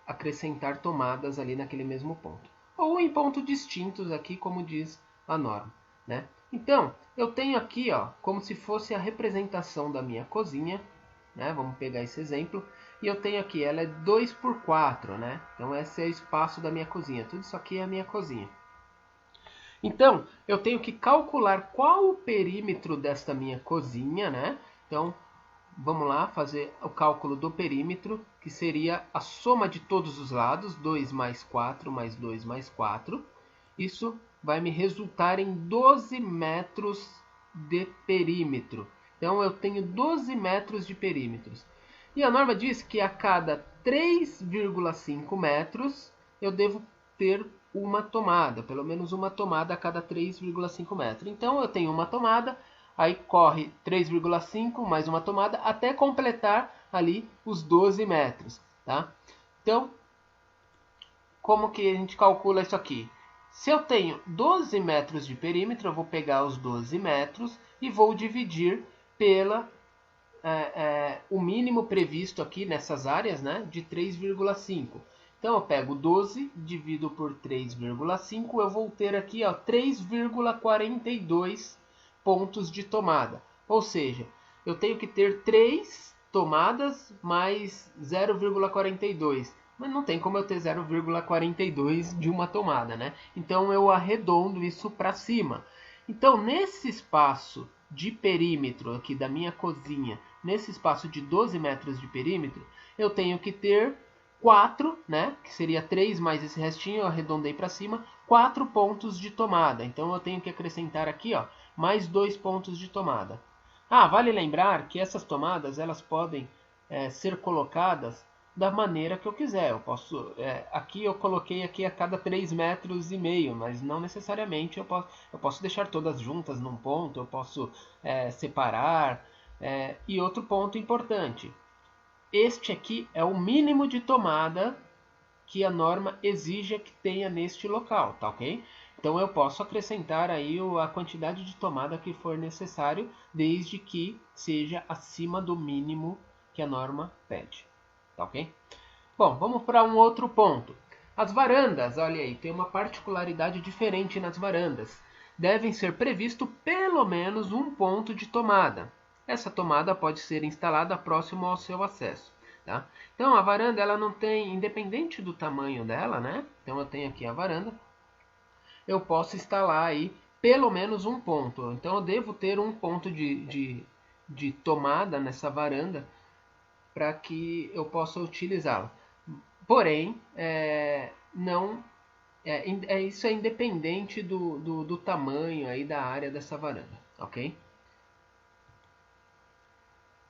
Acrescentar tomadas ali naquele mesmo ponto. Ou em pontos distintos aqui, como diz a norma, né? Então, eu tenho aqui, ó, como se fosse a representação da minha cozinha, né? Vamos pegar esse exemplo. E eu tenho aqui, ela é 2x4, né? Então, esse é o espaço da minha cozinha. Tudo isso aqui é a minha cozinha. Então, eu tenho que calcular qual o perímetro desta minha cozinha, né? Então, vamos lá fazer o cálculo do perímetro, que seria a soma de todos os lados, 2 mais 4 mais 2 mais 4. Isso vai me resultar em 12 metros de perímetro. Então eu tenho 12 metros de perímetros. E a norma diz que a cada 3,5 metros eu devo ter uma tomada, pelo menos uma tomada a cada 3,5 metros. Então eu tenho uma tomada, aí corre 3,5 mais uma tomada até completar ali os 12 metros, tá? Então, como que a gente calcula isso aqui? Se eu tenho 12 metros de perímetro, eu vou pegar os 12 metros e vou dividir pela o mínimo previsto aqui nessas áreas, né, de 3,5. Então eu pego 12, divido por 3,5, eu vou ter aqui 3,42 pontos de tomada. Ou seja, eu tenho que ter 3 tomadas mais 0,42. Mas não tem como eu ter 0,42 de uma tomada, né? Então eu arredondo isso para cima. Então nesse espaço de perímetro aqui da minha cozinha, nesse espaço de 12 metros de perímetro, eu tenho que ter 4, né? Que seria 3 mais esse restinho, eu arredondei para cima, 4 pontos de tomada. Então eu tenho que acrescentar aqui, ó, mais 2 pontos de tomada. Vale lembrar que essas tomadas elas podem ser colocadas da maneira que eu quiser. Eu posso, aqui eu coloquei aqui a cada 3,5 metros, mas não necessariamente eu posso deixar todas juntas num ponto, eu posso separar. E outro ponto importante, este aqui é o mínimo de tomada que a norma exige que tenha neste local, tá ok? Então eu posso acrescentar aí a quantidade de tomada que for necessário, desde que seja acima do mínimo que a norma pede. Tá ok? Bom, vamos para um outro ponto. As varandas, olha aí, tem uma particularidade diferente nas varandas. Devem ser previsto pelo menos um ponto de tomada. Essa tomada pode ser instalada próximo ao seu acesso. Tá? Então a varanda ela não tem, independente do tamanho dela, né? Então eu tenho aqui a varanda. Eu posso instalar aí pelo menos um ponto. Então eu devo ter um ponto de tomada nessa varanda para que eu possa utilizá-la. Porém, isso é independente do tamanho aí da área dessa varanda, ok?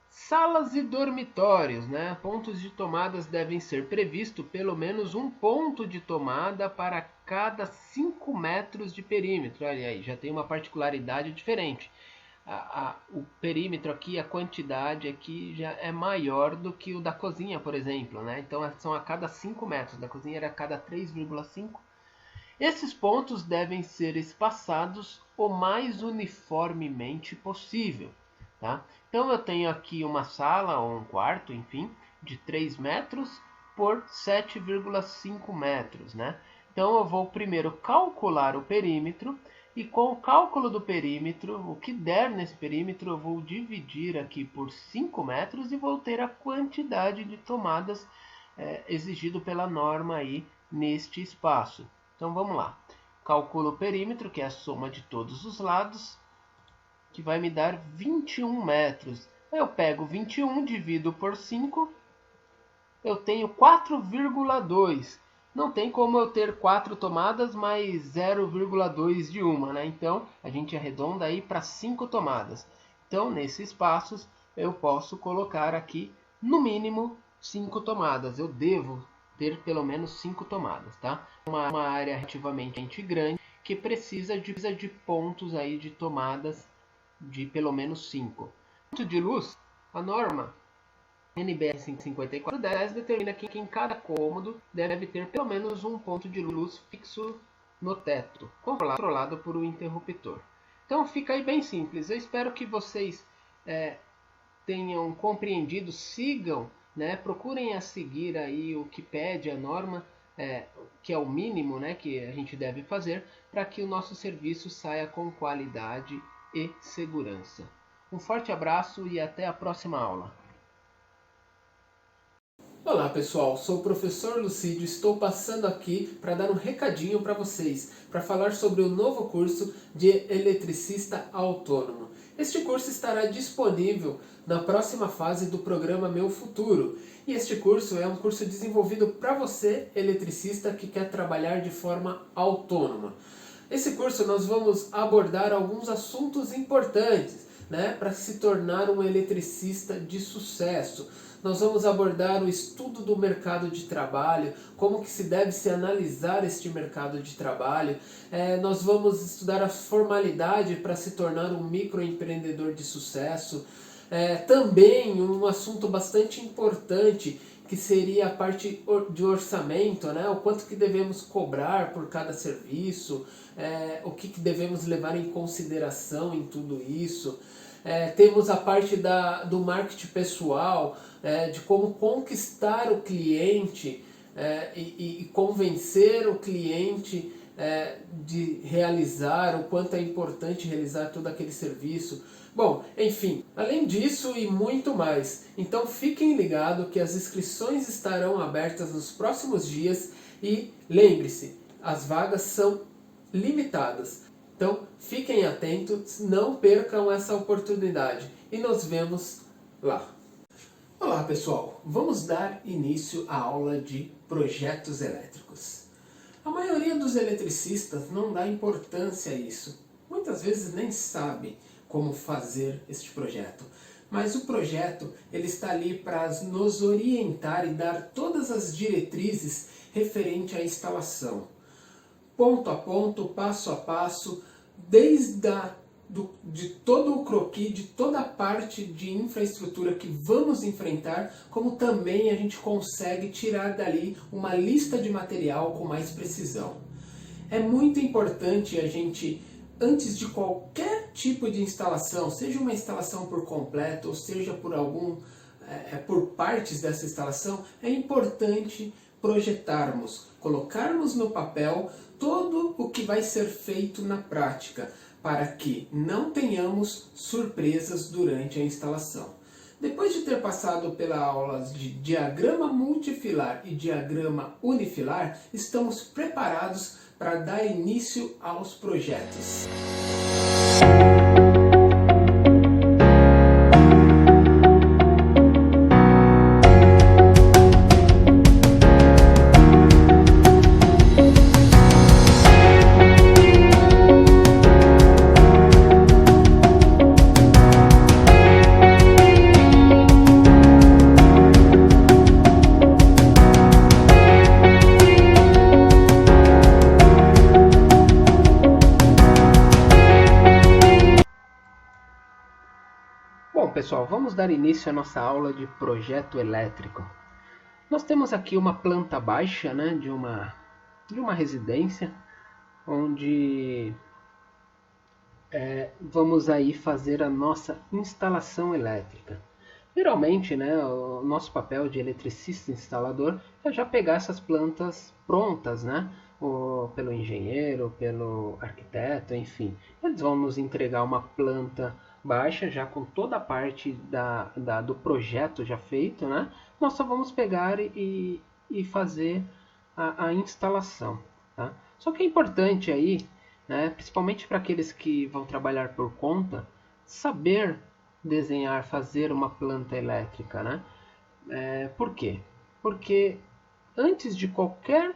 Salas e dormitórios, né? Pontos de tomadas devem ser previstos pelo menos um ponto de tomada para cada 5 metros de perímetro. Olha aí, já tem uma particularidade diferente. O perímetro aqui, a quantidade aqui já é maior do que o da cozinha, por exemplo, né? Então são a cada 5 metros, da cozinha era a cada 3,5. Esses pontos devem ser espaçados o mais uniformemente possível. Tá? Então eu tenho aqui uma sala ou um quarto, enfim, de 3 metros por 7,5 metros. Né? Então eu vou primeiro calcular o perímetro e com o cálculo do perímetro, o que der nesse perímetro, eu vou dividir aqui por 5 metros e vou ter a quantidade de tomadas exigido pela norma aí neste espaço. Então vamos lá. Calculo o perímetro, que é a soma de todos os lados, que vai me dar 21 metros. Eu pego 21, divido por 5, eu tenho 4,2. Não tem como eu ter 4 tomadas mais 0,2 de uma, né? Então, a gente arredonda aí para 5 tomadas. Então, nesses espaços, eu posso colocar aqui, no mínimo, 5 tomadas. Eu devo ter pelo menos 5 tomadas, tá? Uma área relativamente grande que precisa de pontos aí de tomadas de pelo menos 5. Ponto de luz, a norma NBR 5410 determina que em cada cômodo deve ter pelo menos um ponto de luz fixo no teto, controlado por um interruptor. Então fica aí bem simples. Eu espero que vocês tenham compreendido, sigam, né, procurem a seguir aí o que pede a norma, que é o mínimo, né, que a gente deve fazer para que o nosso serviço saia com qualidade e segurança. Um forte abraço e até a próxima aula. Olá pessoal, sou o professor Lucídio, estou passando aqui para dar um recadinho para vocês, para falar sobre o novo curso de eletricista autônomo. Este curso estará disponível na próxima fase do programa Meu Futuro. E este curso é um curso desenvolvido para você, eletricista, que quer trabalhar de forma autônoma. Esse curso nós vamos abordar alguns assuntos importantes, né, para se tornar um eletricista de sucesso. Nós vamos abordar o estudo do mercado de trabalho, como que se deve se analisar este mercado de trabalho. Nós vamos estudar a formalidade para se tornar um microempreendedor de sucesso. Também um assunto bastante importante, que seria a parte de orçamento, né? O quanto que devemos cobrar por cada serviço, o que devemos levar em consideração em tudo isso. Temos a parte do marketing pessoal, de como conquistar o cliente e convencer o cliente de realizar, o quanto é importante realizar todo aquele serviço. Bom, enfim, além disso e muito mais. Então fiquem ligados que as inscrições estarão abertas nos próximos dias e lembre-se, as vagas são limitadas. Então fiquem atentos, não percam essa oportunidade e nos vemos lá. Olá pessoal, vamos dar início à aula de projetos elétricos. A maioria dos eletricistas não dá importância a isso, muitas vezes nem sabe como fazer este projeto. Mas o projeto ele está ali para nos orientar e dar todas as diretrizes referente à instalação. Ponto a ponto, passo a passo, desde de todo o croquis, de toda a parte de infraestrutura que vamos enfrentar, como também a gente consegue tirar dali uma lista de material com mais precisão. É muito importante a gente, antes de qualquer tipo de instalação, seja uma instalação por completo ou seja por partes dessa instalação, é importante projetarmos, colocarmos no papel todo o que vai ser feito na prática, para que não tenhamos surpresas durante a instalação. Depois de ter passado pelas aulas de diagrama multifilar e diagrama unifilar, estamos preparados para dar início aos projetos. Bom pessoal, vamos dar início à nossa aula de projeto elétrico. Nós temos aqui uma planta baixa, né, de uma residência. onde vamos aí fazer a nossa instalação elétrica. Geralmente, né, o nosso papel de eletricista instalador é já pegar essas plantas prontas, né, pelo engenheiro, pelo arquiteto, enfim. Eles vão nos entregar uma planta baixa, já com toda a parte do projeto já feito, né? Nós só vamos pegar e fazer a instalação. Tá? Só que é importante aí, né, principalmente para aqueles que vão trabalhar por conta, saber desenhar, fazer uma planta elétrica, né? Por quê? Porque antes de qualquer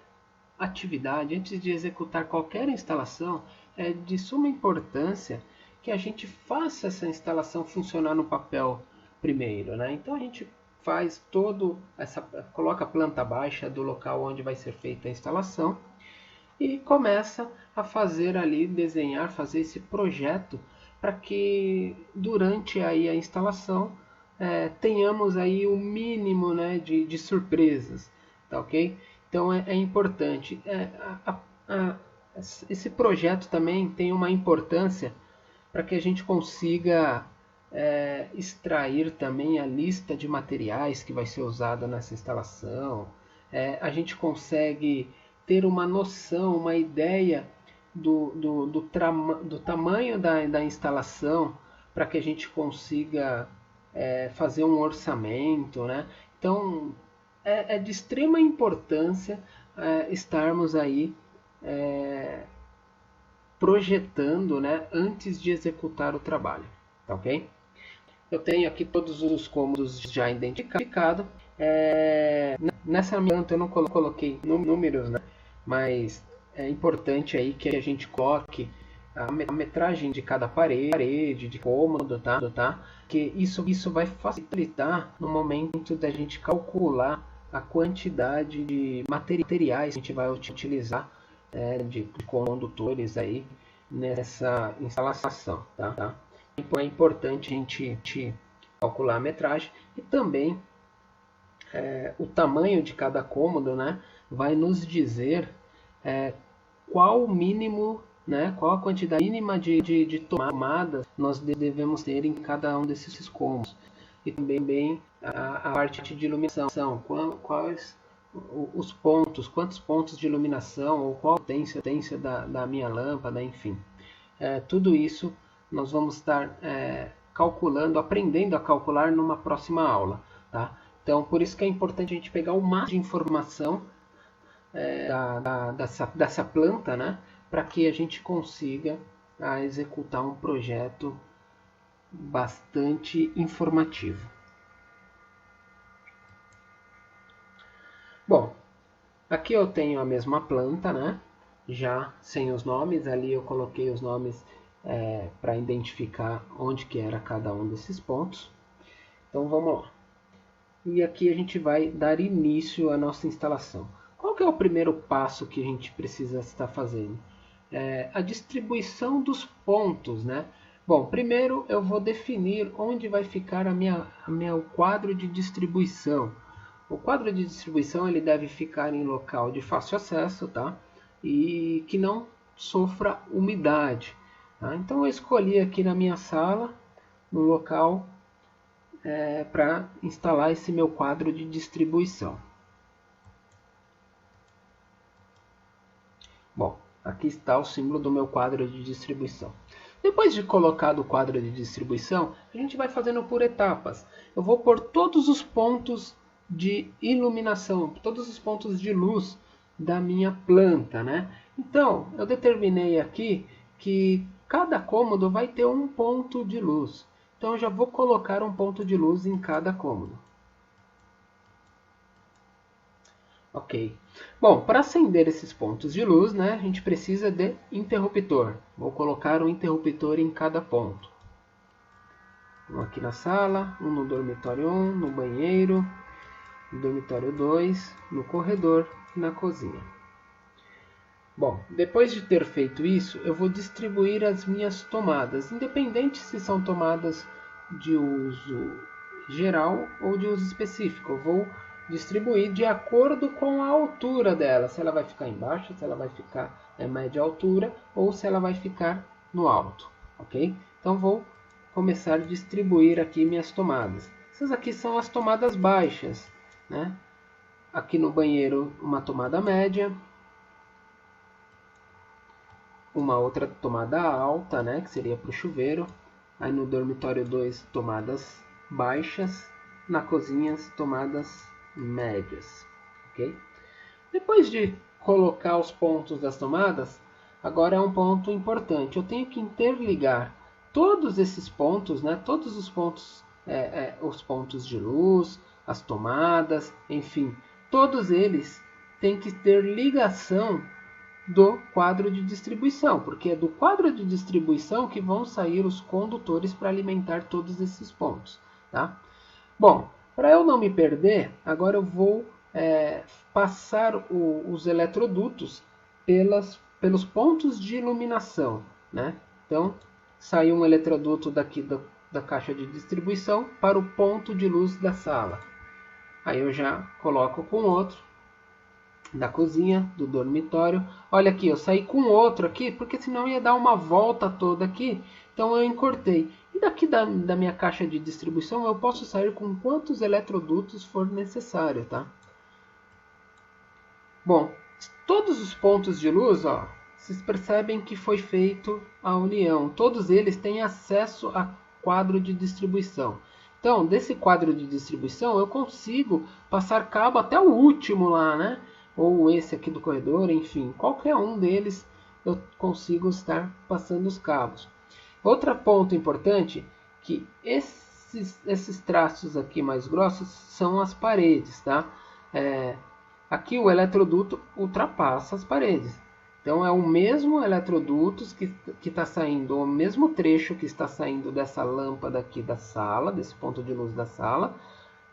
atividade, antes de executar qualquer instalação, é de suma importância que a gente faça essa instalação funcionar no papel primeiro, né? Então a gente faz coloca a planta baixa do local onde vai ser feita a instalação e começa a fazer ali, desenhar, fazer esse projeto para que durante aí a instalação tenhamos aí o mínimo, né, de surpresas, tá ok? Então é importante. Esse projeto também tem uma importância para que a gente consiga extrair também a lista de materiais que vai ser usada nessa instalação. A gente consegue ter uma noção, uma ideia do tamanho da instalação para que a gente consiga fazer um orçamento, né? Então é de extrema importância estarmos aí projetando, né, antes de executar o trabalho, tá ok? Eu tenho aqui todos os cômodos já identificados. Nessa planta eu não coloquei números, né? Mas é importante aí que a gente coloque a metragem de cada parede, de cômodo, tá? Que isso vai facilitar no momento da gente calcular a quantidade de materiais que a gente vai utilizar de condutores aí nessa instalação, tá? Então é importante a gente calcular a metragem e também o tamanho de cada cômodo, né, vai nos dizer qual o mínimo, né, qual a quantidade mínima de tomadas nós devemos ter em cada um desses cômodos. E também a parte de iluminação, quais os pontos, quantos pontos de iluminação ou qual a potência da minha lâmpada, enfim. Tudo isso nós vamos estar calculando, aprendendo a calcular numa próxima aula, tá? Então, por isso que é importante a gente pegar o máximo de informação dessa planta, né? Para que a gente consiga executar um projeto bastante informativo. Bom, aqui eu tenho a mesma planta, né? Já sem os nomes, ali eu coloquei os nomes para identificar onde que era cada um desses pontos. Então vamos lá. E aqui a gente vai dar início à nossa instalação. Qual que é o primeiro passo que a gente precisa estar fazendo? A distribuição dos pontos, né? Bom, primeiro eu vou definir onde vai ficar o quadro de distribuição. O quadro de distribuição ele deve ficar em local de fácil acesso, tá? E que não sofra umidade. Tá? Então eu escolhi aqui na minha sala, no local para instalar esse meu quadro de distribuição. Bom, aqui está o símbolo do meu quadro de distribuição. Depois de colocado o quadro de distribuição, a gente vai fazendo por etapas. Eu vou pôr todos os pontos de iluminação, todos os pontos de luz da minha planta, né? Então, eu determinei aqui que cada cômodo vai ter um ponto de luz. Então, eu já vou colocar um ponto de luz em cada cômodo. Ok. Bom, para acender esses pontos de luz, né, a gente precisa de interruptor. Vou colocar um interruptor em cada ponto. Um aqui na sala, um no dormitório 1, no banheiro, no dormitório 2, no corredor e na cozinha. Bom, depois de ter feito isso, eu vou distribuir as minhas tomadas, independente se são tomadas de uso geral ou de uso específico. Eu vou distribuir de acordo com a altura dela. Se ela vai ficar embaixo, se ela vai ficar em média altura ou se ela vai ficar no alto, ok? Então vou começar a distribuir aqui minhas tomadas. Essas aqui são as tomadas baixas, né? Aqui no banheiro uma tomada média, uma outra tomada alta, né, que seria para o chuveiro. Aí no dormitório 2 tomadas baixas, na cozinha tomadas médias, ok? Depois de colocar os pontos das tomadas, agora é um ponto importante. Eu tenho que interligar todos esses pontos, né, todos os pontos, os pontos de luz, as tomadas, enfim, todos eles têm que ter ligação do quadro de distribuição, porque é do quadro de distribuição que vão sair os condutores para alimentar todos esses pontos, tá? Bom, para eu não me perder, agora eu vou passar os eletrodutos pelos pontos de iluminação, né? Então, saiu um eletroduto daqui da caixa de distribuição para o ponto de luz da sala. Aí eu já coloco com outro da cozinha, do dormitório. Olha aqui, eu saí com outro aqui, porque senão ia dar uma volta toda aqui. Então eu encurtei. E daqui da minha caixa de distribuição eu posso sair com quantos eletrodutos for necessário, tá? Bom, todos os pontos de luz, ó, vocês percebem que foi feito a união. Todos eles têm acesso a quadro de distribuição. Então, desse quadro de distribuição eu consigo passar cabo até o último lá, né? Ou esse aqui do corredor, enfim, qualquer um deles eu consigo estar passando os cabos. Outro ponto importante, que esses traços aqui mais grossos são as paredes, tá? Aqui o eletroduto ultrapassa as paredes. Então é o mesmo eletroduto que está saindo, o mesmo trecho que está saindo dessa lâmpada aqui da sala, desse ponto de luz da sala,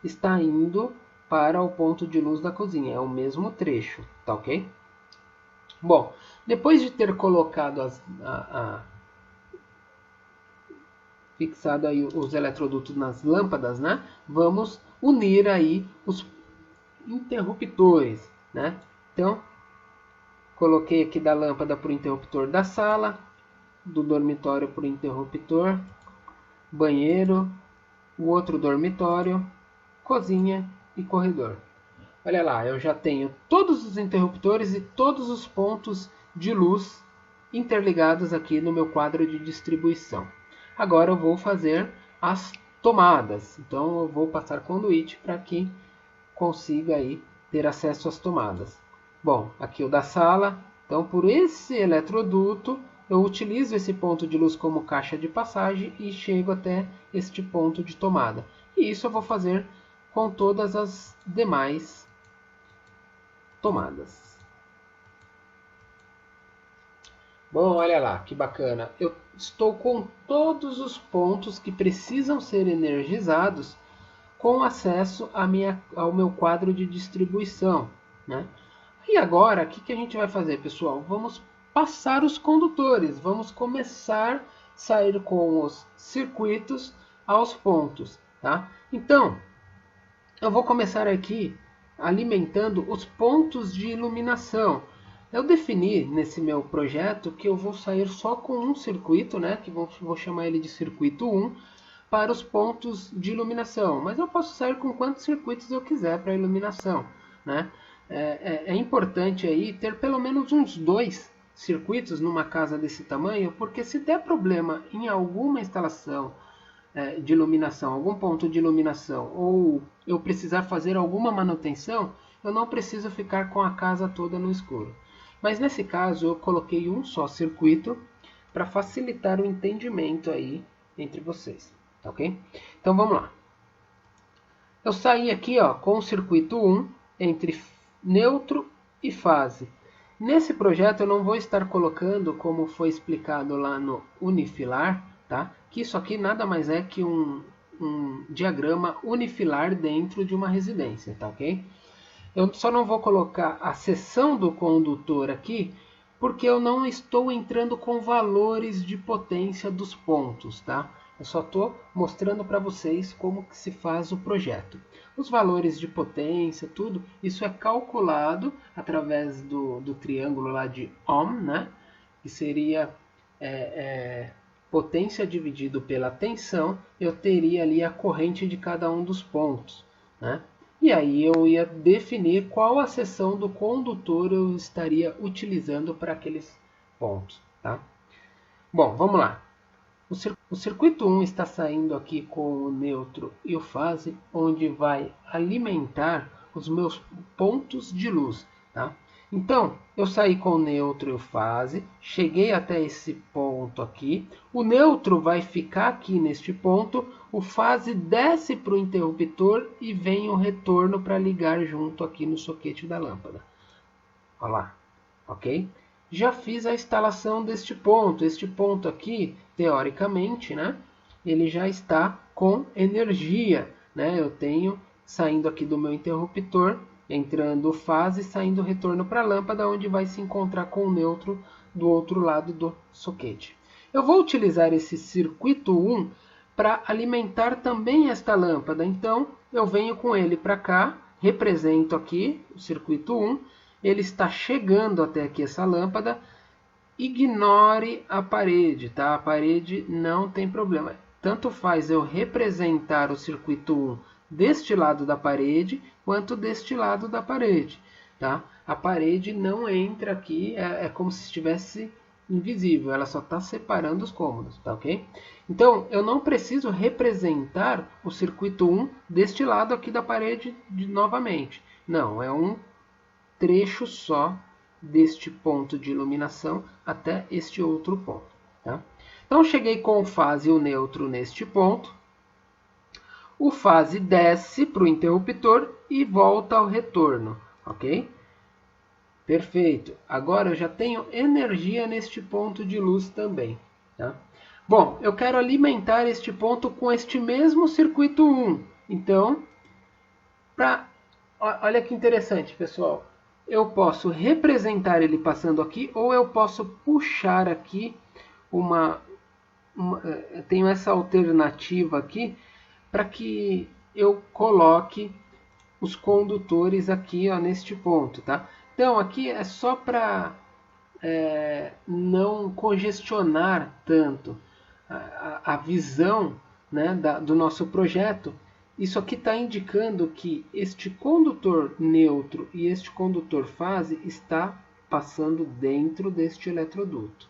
está indo para o ponto de luz da cozinha. É o mesmo trecho, tá ok? Bom, depois de ter colocado fixado aí os eletrodutos nas lâmpadas, né? Vamos unir aí os interruptores, né? Então, coloquei aqui da lâmpada para o interruptor da sala, do dormitório para o interruptor, banheiro, o outro dormitório, cozinha e corredor. Olha lá, eu já tenho todos os interruptores e todos os pontos de luz interligados aqui no meu quadro de distribuição. Agora eu vou fazer as tomadas. Então eu vou passar conduíte para que consiga aí ter acesso às tomadas. Bom, aqui o da sala. Então por esse eletroduto eu utilizo esse ponto de luz como caixa de passagem e chego até este ponto de tomada. E isso eu vou fazer com todas as demais tomadas. Bom, olha lá, que bacana. Eu estou com todos os pontos que precisam ser energizados com acesso ao meu quadro de distribuição, né? E agora, o que a gente vai fazer, pessoal? Vamos passar os condutores. Vamos começar a sair com os circuitos aos pontos, tá? Então, eu vou começar aqui alimentando os pontos de iluminação. Eu defini nesse meu projeto que eu vou sair só com um circuito, né, que vou chamar ele de circuito 1, para os pontos de iluminação. Mas eu posso sair com quantos circuitos eu quiser para iluminação, né? É importante aí ter pelo menos uns 2 circuitos numa casa desse tamanho, porque se der problema em alguma instalação de iluminação, algum ponto de iluminação, ou eu precisar fazer alguma manutenção, eu não preciso ficar com a casa toda no escuro. Mas nesse caso eu coloquei um só circuito para facilitar o entendimento aí entre vocês, tá ok? Então vamos lá. Eu saí aqui com o circuito 1 entre neutro e fase. Nesse projeto eu não vou estar colocando, como foi explicado lá no Unifilar, tá? Que isso aqui nada mais é que um diagrama unifilar dentro de uma residência, tá ok? Eu só não vou colocar a seção do condutor aqui, porque eu não estou entrando com valores de potência dos pontos, tá? Eu só estou mostrando para vocês como que se faz o projeto. Os valores de potência, tudo, isso é calculado através do triângulo lá de Ohm, né? Que seria potência dividido pela tensão, eu teria ali a corrente de cada um dos pontos, né? E aí eu ia definir qual a seção do condutor eu estaria utilizando para aqueles pontos, tá? Bom, vamos lá. O circuito 1 está saindo aqui com o neutro e o fase, onde vai alimentar os meus pontos de luz, tá? Então, eu saí com o neutro e o fase, cheguei até esse ponto aqui, o neutro vai ficar aqui neste ponto, o fase desce para o interruptor e vem o retorno para ligar junto aqui no soquete da lâmpada. Olha lá, ok? Já fiz a instalação deste ponto. Este ponto aqui, teoricamente, né, ele já está com energia, né? Eu tenho saindo aqui do meu interruptor, entrando fase e saindo retorno para a lâmpada, onde vai se encontrar com o neutro do outro lado do soquete. Eu vou utilizar esse circuito 1 para alimentar também esta lâmpada. Então, eu venho com ele para cá, represento aqui o circuito 1, ele está chegando até aqui essa lâmpada. Ignore a parede, tá? A parede não tem problema. Tanto faz eu representar o circuito 1 deste lado da parede, quanto deste lado da parede, tá? A parede não entra aqui, é como se estivesse invisível, ela só está separando os cômodos, tá ok? Então, eu não preciso representar o circuito 1 deste lado aqui da parede novamente. Não, é um trecho só deste ponto de iluminação até este outro ponto, tá? Então, cheguei com o fase e o neutro neste ponto. O fase desce para o interruptor e volta ao retorno, ok? Perfeito. Agora eu já tenho energia neste ponto de luz também, tá? Bom, eu quero alimentar este ponto com este mesmo circuito 1. Então, olha que interessante, pessoal. Eu posso representar ele passando aqui, ou eu posso puxar aqui tenho essa alternativa aqui para que eu coloque os condutores aqui, ó, neste ponto, tá? Então aqui é só para não congestionar tanto a visão, né, do nosso projeto. Isso aqui está indicando que este condutor neutro e este condutor fase está passando dentro deste eletroduto.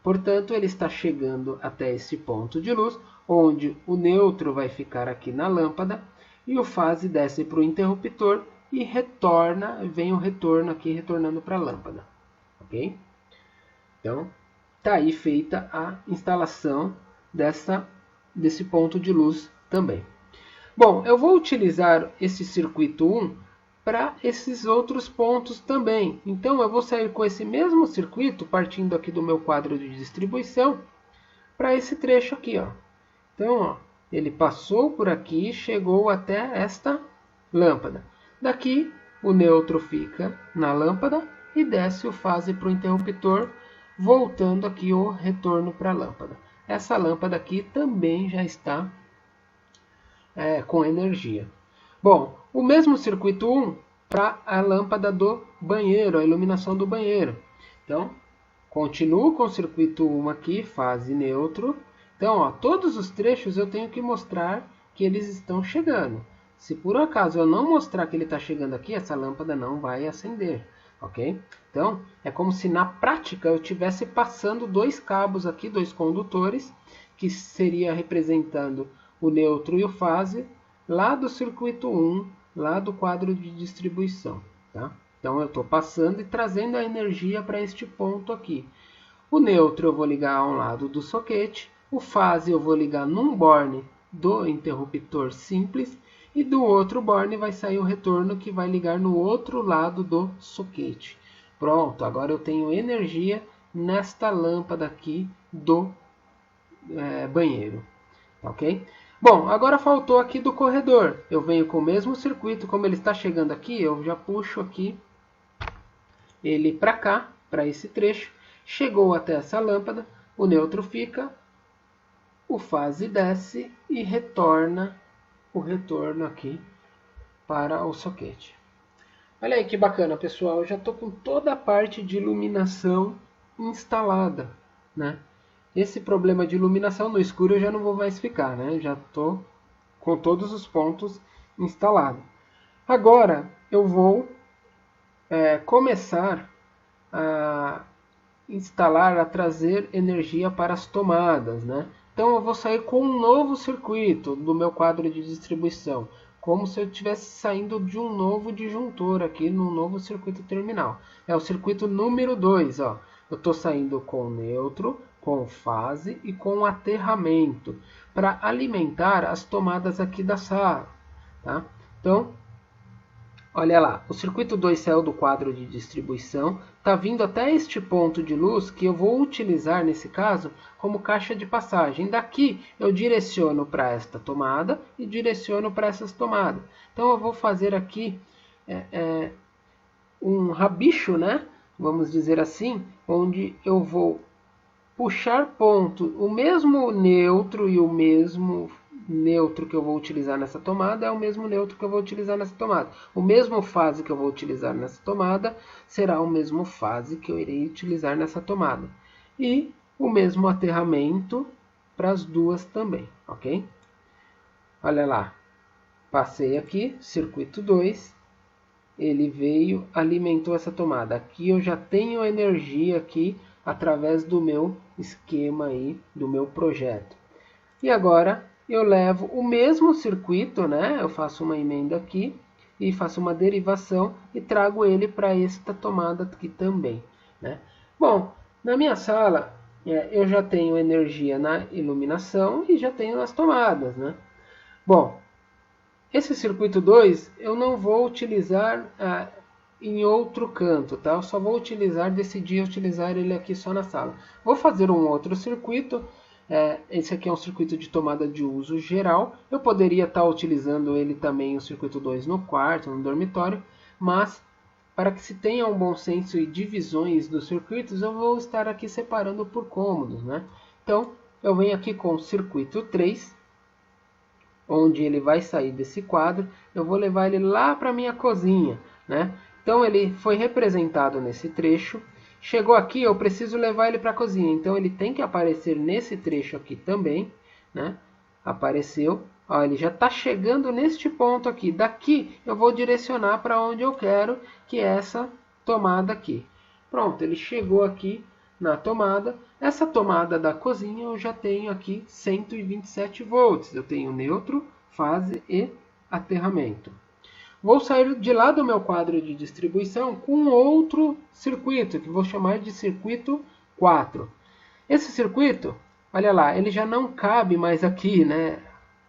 Portanto, ele está chegando até esse ponto de luz, onde o neutro vai ficar aqui na lâmpada e o fase desce para o interruptor e retorna, vem o retorno aqui retornando para a lâmpada. Ok? Então, está aí feita a instalação desse ponto de luz também. Bom, eu vou utilizar esse circuito 1 para esses outros pontos também. Então, eu vou sair com esse mesmo circuito, partindo aqui do meu quadro de distribuição, para esse trecho aqui, ó. Então, ó, ele passou por aqui e chegou até esta lâmpada. Daqui, o neutro fica na lâmpada e desce o fase para o interruptor, voltando aqui o retorno para a lâmpada. Essa lâmpada aqui também já está com energia. Bom, o mesmo circuito 1 para a lâmpada do banheiro, a iluminação do banheiro. Então, continuo com o circuito 1 aqui, fase neutro. Então, ó, todos os trechos eu tenho que mostrar que eles estão chegando. Se por acaso eu não mostrar que ele está chegando aqui, essa lâmpada não vai acender, ok? Então, é como se na prática eu estivesse passando dois cabos aqui, dois condutores, que seria representando o neutro e o fase, lá do circuito 1, lá do quadro de distribuição, tá? Então, eu estou passando e trazendo a energia para este ponto aqui. O neutro eu vou ligar a um lado do soquete, o fase eu vou ligar num borne do interruptor simples, e do outro borne vai sair o retorno que vai ligar no outro lado do soquete. Pronto, agora eu tenho energia nesta lâmpada aqui do banheiro, ok? Bom, agora faltou aqui do corredor. Eu venho com o mesmo circuito, como ele está chegando aqui, eu já puxo aqui ele para cá, para esse trecho. Chegou até essa lâmpada, o neutro fica, o fase desce e retorna o retorno aqui para o soquete. Olha aí que bacana, pessoal. Eu já estou com toda a parte de iluminação instalada, né? Esse problema de iluminação no escuro eu já não vou mais ficar, né? Já estou com todos os pontos instalados. Agora eu vou começar a instalar, a trazer energia para as tomadas, né? Então eu vou sair com um novo circuito do meu quadro de distribuição, como se eu estivesse saindo de um novo disjuntor aqui no novo circuito terminal. É o circuito número 2, ó. Eu estou saindo com neutro, com fase e com aterramento para alimentar as tomadas aqui da sala, tá? Então, olha lá, o circuito 2 saiu do quadro de distribuição, está vindo até este ponto de luz que eu vou utilizar nesse caso como caixa de passagem. Daqui eu direciono para esta tomada e direciono para essas tomadas. Então eu vou fazer aqui um rabicho, né? Vamos dizer assim, onde eu vou puxar ponto, o mesmo neutro e o mesmo neutro que eu vou utilizar nessa tomada é o mesmo neutro que eu vou utilizar nessa tomada. O mesmo fase que eu vou utilizar nessa tomada será o mesmo fase que eu irei utilizar nessa tomada. E o mesmo aterramento para as duas também, ok? Olha lá, passei aqui, circuito 2, ele veio, alimentou essa tomada. Aqui eu já tenho energia aqui através do meu esquema aí, do meu projeto. E agora eu levo o mesmo circuito, né? Eu faço uma emenda aqui e faço uma derivação e trago ele para esta tomada aqui também, né? Bom, na minha sala eu já tenho energia na iluminação e já tenho nas tomadas, né? Bom, esse circuito 2 eu não vou utilizar em outro canto, tá? Eu só vou decidir utilizar ele aqui só na sala. Vou fazer um outro circuito. Esse aqui é um circuito de tomada de uso geral. Eu poderia estar utilizando ele também, o circuito 2, no quarto, no dormitório, mas para que se tenha um bom senso e divisões dos circuitos, eu vou estar aqui separando por cômodos, né? Então, eu venho aqui com o circuito 3, onde ele vai sair desse quadro. Eu vou levar ele lá para a minha cozinha, né? Então, ele foi representado nesse trecho. Chegou aqui, eu preciso levar ele para a cozinha. Então, ele tem que aparecer nesse trecho aqui também, né? Apareceu. Ó, ele já está chegando neste ponto aqui. Daqui, eu vou direcionar para onde eu quero, que é essa tomada aqui. Pronto, ele chegou aqui na tomada. Essa tomada da cozinha, eu já tenho aqui 127 volts. Eu tenho neutro, fase e aterramento. Vou sair de lá do meu quadro de distribuição com outro circuito, que vou chamar de circuito 4. Esse circuito, olha lá, ele já não cabe mais aqui, né?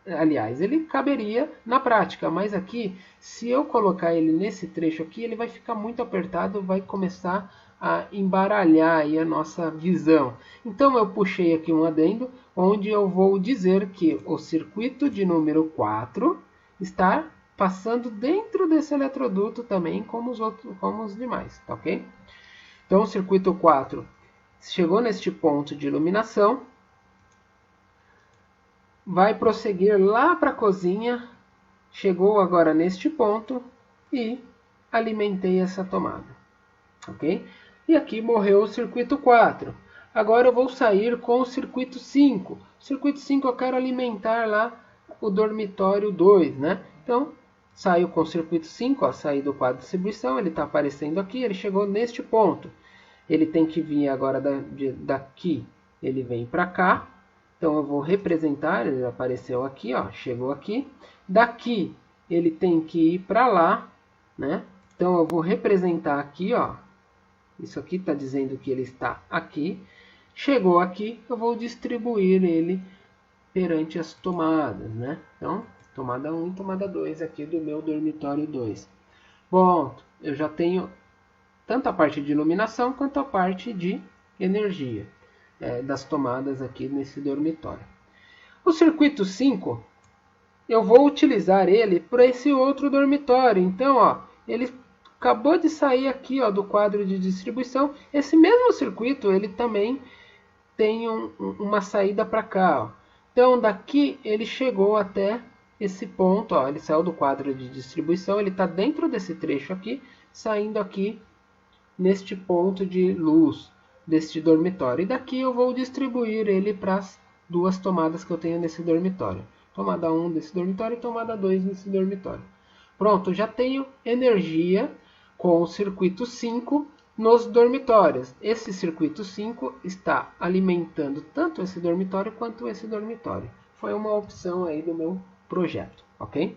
Aliás, ele caberia na prática, mas aqui, se eu colocar ele nesse trecho aqui, ele vai ficar muito apertado, vai começar a embaralhar aí a nossa visão. Então, eu puxei aqui um adendo, onde eu vou dizer que o circuito de número 4 está passando dentro desse eletroduto também, como os demais, tá ok? Então, o circuito 4 chegou neste ponto de iluminação, vai prosseguir lá para a cozinha, chegou agora neste ponto e alimentei essa tomada, ok? E aqui morreu o circuito 4. Agora eu vou sair com o circuito 5. O circuito 5 eu quero alimentar lá o dormitório 2, né? Então, saiu com o circuito 5, ó, saí do quadro de distribuição, ele está aparecendo aqui, ele chegou neste ponto. Ele tem que vir agora daqui, ele vem para cá. Então eu vou representar, ele apareceu aqui, ó, chegou aqui. Daqui ele tem que ir para lá, né? Então eu vou representar aqui, ó. Isso aqui está dizendo que ele está aqui. Chegou aqui, eu vou distribuir ele perante as tomadas, né? Então, tomada 1 e tomada 2 aqui do meu dormitório 2. Bom, eu já tenho tanto a parte de iluminação quanto a parte de energia das tomadas aqui nesse dormitório. O circuito 5, eu vou utilizar ele para esse outro dormitório. Então, ó, ele acabou de sair aqui, ó, do quadro de distribuição. Esse mesmo circuito, ele também tem uma saída para cá, ó. Então daqui ele chegou até esse ponto, ó, ele saiu do quadro de distribuição, ele está dentro desse trecho aqui, saindo aqui neste ponto de luz deste dormitório. E daqui eu vou distribuir ele para as duas tomadas que eu tenho nesse dormitório. Tomada 1 desse dormitório e tomada 2 desse dormitório. Pronto, já tenho energia com o circuito 5 nos dormitórios. Esse circuito 5 está alimentando tanto esse dormitório quanto esse dormitório. Foi uma opção aí do meu projeto, ok?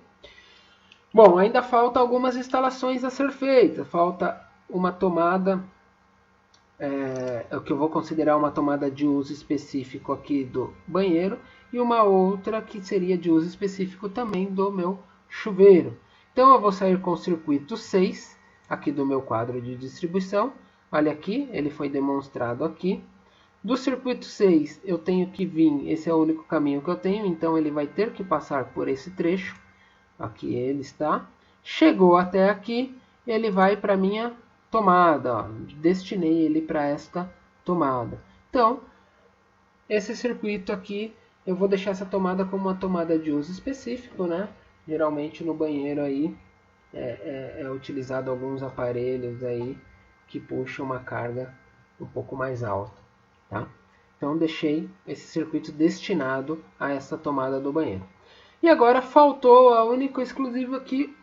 Bom, ainda falta algumas instalações a ser feitas. Falta uma tomada, o que eu vou considerar uma tomada de uso específico aqui do banheiro, e uma outra que seria de uso específico também do meu chuveiro. Então eu vou sair com o circuito 6, aqui do meu quadro de distribuição. Olha aqui, ele foi demonstrado aqui. Do circuito 6 eu tenho que vir, esse é o único caminho que eu tenho, então ele vai ter que passar por esse trecho. Aqui ele está. Chegou até aqui, ele vai para a minha tomada. Ó. Destinei ele para esta tomada. Então, esse circuito aqui, eu vou deixar essa tomada como uma tomada de uso específico, né? Geralmente no banheiro aí é utilizado alguns aparelhos aí que puxam uma carga um pouco mais alta, tá? Então deixei esse circuito destinado a essa tomada do banheiro. E agora faltou a única exclusiva aqui,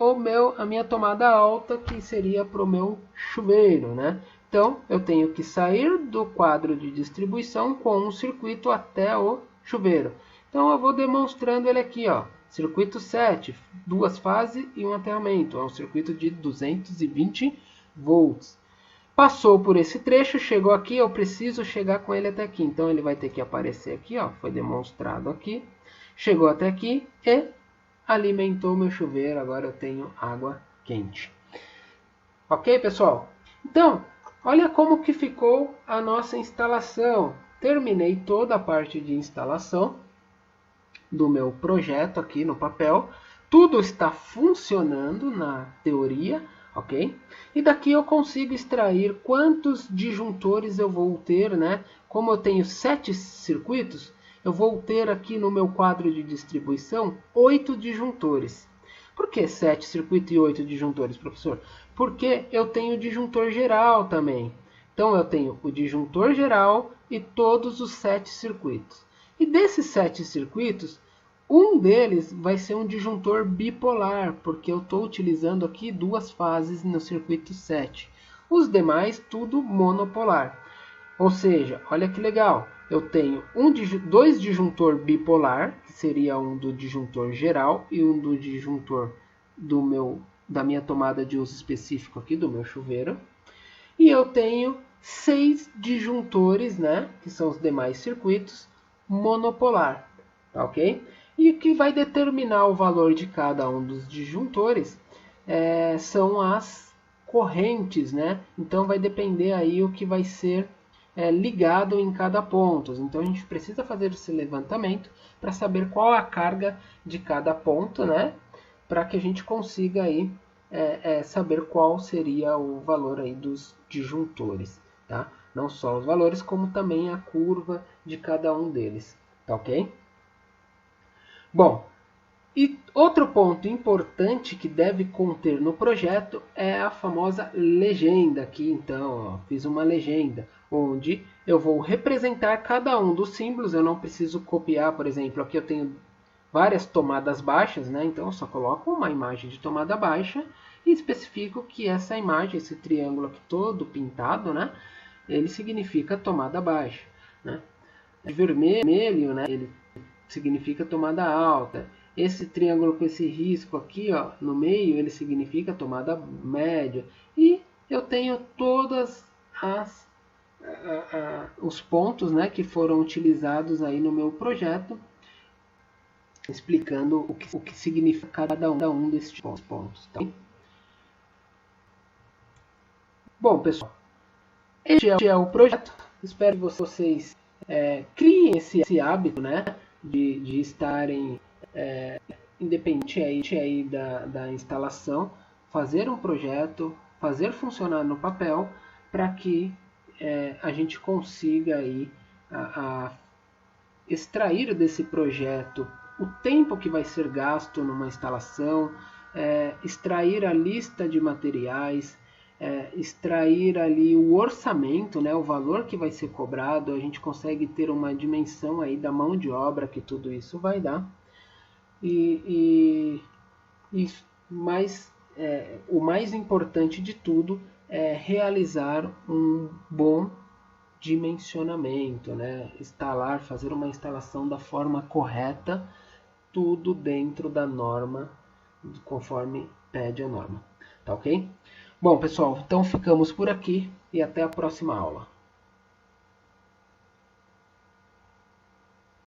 a minha tomada alta, que seria para o meu chuveiro, né? Então eu tenho que sair do quadro de distribuição com um circuito até o chuveiro. Então eu vou demonstrando ele aqui, ó. Circuito 7, 2 fases e um aterramento. É um circuito de 220 volts. Passou por esse trecho, chegou aqui, eu preciso chegar com ele até aqui. Então ele vai ter que aparecer aqui, ó. Foi demonstrado aqui. Chegou até aqui e alimentou meu chuveiro. Agora eu tenho água quente. Ok, pessoal? Então, olha como que ficou a nossa instalação. Terminei toda a parte de instalação do meu projeto aqui no papel. Tudo está funcionando na teoria, ok? E daqui eu consigo extrair quantos disjuntores eu vou ter, né? Como eu tenho 7 circuitos, eu vou ter aqui no meu quadro de distribuição 8 disjuntores. Por que 7 circuitos e 8 disjuntores, professor? Porque eu tenho o disjuntor geral também. Então eu tenho o disjuntor geral e todos os 7 circuitos. E desses 7 circuitos, um deles vai ser um disjuntor bipolar, porque eu estou utilizando aqui 2 fases no circuito 7. Os demais, tudo monopolar. Ou seja, olha que legal, eu tenho 2 disjuntor bipolar, que seria um do disjuntor geral e um do disjuntor da minha tomada de uso específico aqui, do meu chuveiro. E eu tenho 6 disjuntores, né, que são os demais circuitos, monopolar, tá ok? E o que vai determinar o valor de cada um dos disjuntores são as correntes, né? Então vai depender aí o que vai ser ligado em cada ponto. Então a gente precisa fazer esse levantamento para saber qual a carga de cada ponto, né? Para que a gente consiga aí saber qual seria o valor aí dos disjuntores, tá? Não só os valores, como também a curva de cada um deles, tá ok? Bom, e outro ponto importante que deve conter no projeto é a famosa legenda. Aqui então, ó, fiz uma legenda onde eu vou representar cada um dos símbolos. Eu não preciso copiar, por exemplo, aqui eu tenho várias tomadas baixas, né? Então eu só coloco uma imagem de tomada baixa e especifico que essa imagem, esse triângulo aqui todo pintado, né? Ele significa tomada baixa, né? De vermelho, né? Ele significa tomada alta. Esse triângulo com esse risco aqui, ó, no meio, ele significa tomada média. E eu tenho todas os pontos, né, que foram utilizados aí no meu projeto, explicando o que significa cada um desses pontos. Tá? Bom, pessoal, este é o projeto. Espero que vocês criem esse hábito, né, de estarem independente aí da instalação, fazer um projeto, fazer funcionar no papel, para que a gente consiga aí extrair desse projeto o tempo que vai ser gasto numa instalação, extrair a lista de materiais, extrair ali o orçamento, né, o valor que vai ser cobrado, a gente consegue ter uma dimensão aí da mão de obra que tudo isso vai dar. Mas o mais importante de tudo é realizar um bom dimensionamento, né? Fazer uma instalação da forma correta, tudo dentro da norma, conforme pede a norma. Tá ok? Bom, pessoal, então ficamos por aqui e até a próxima aula.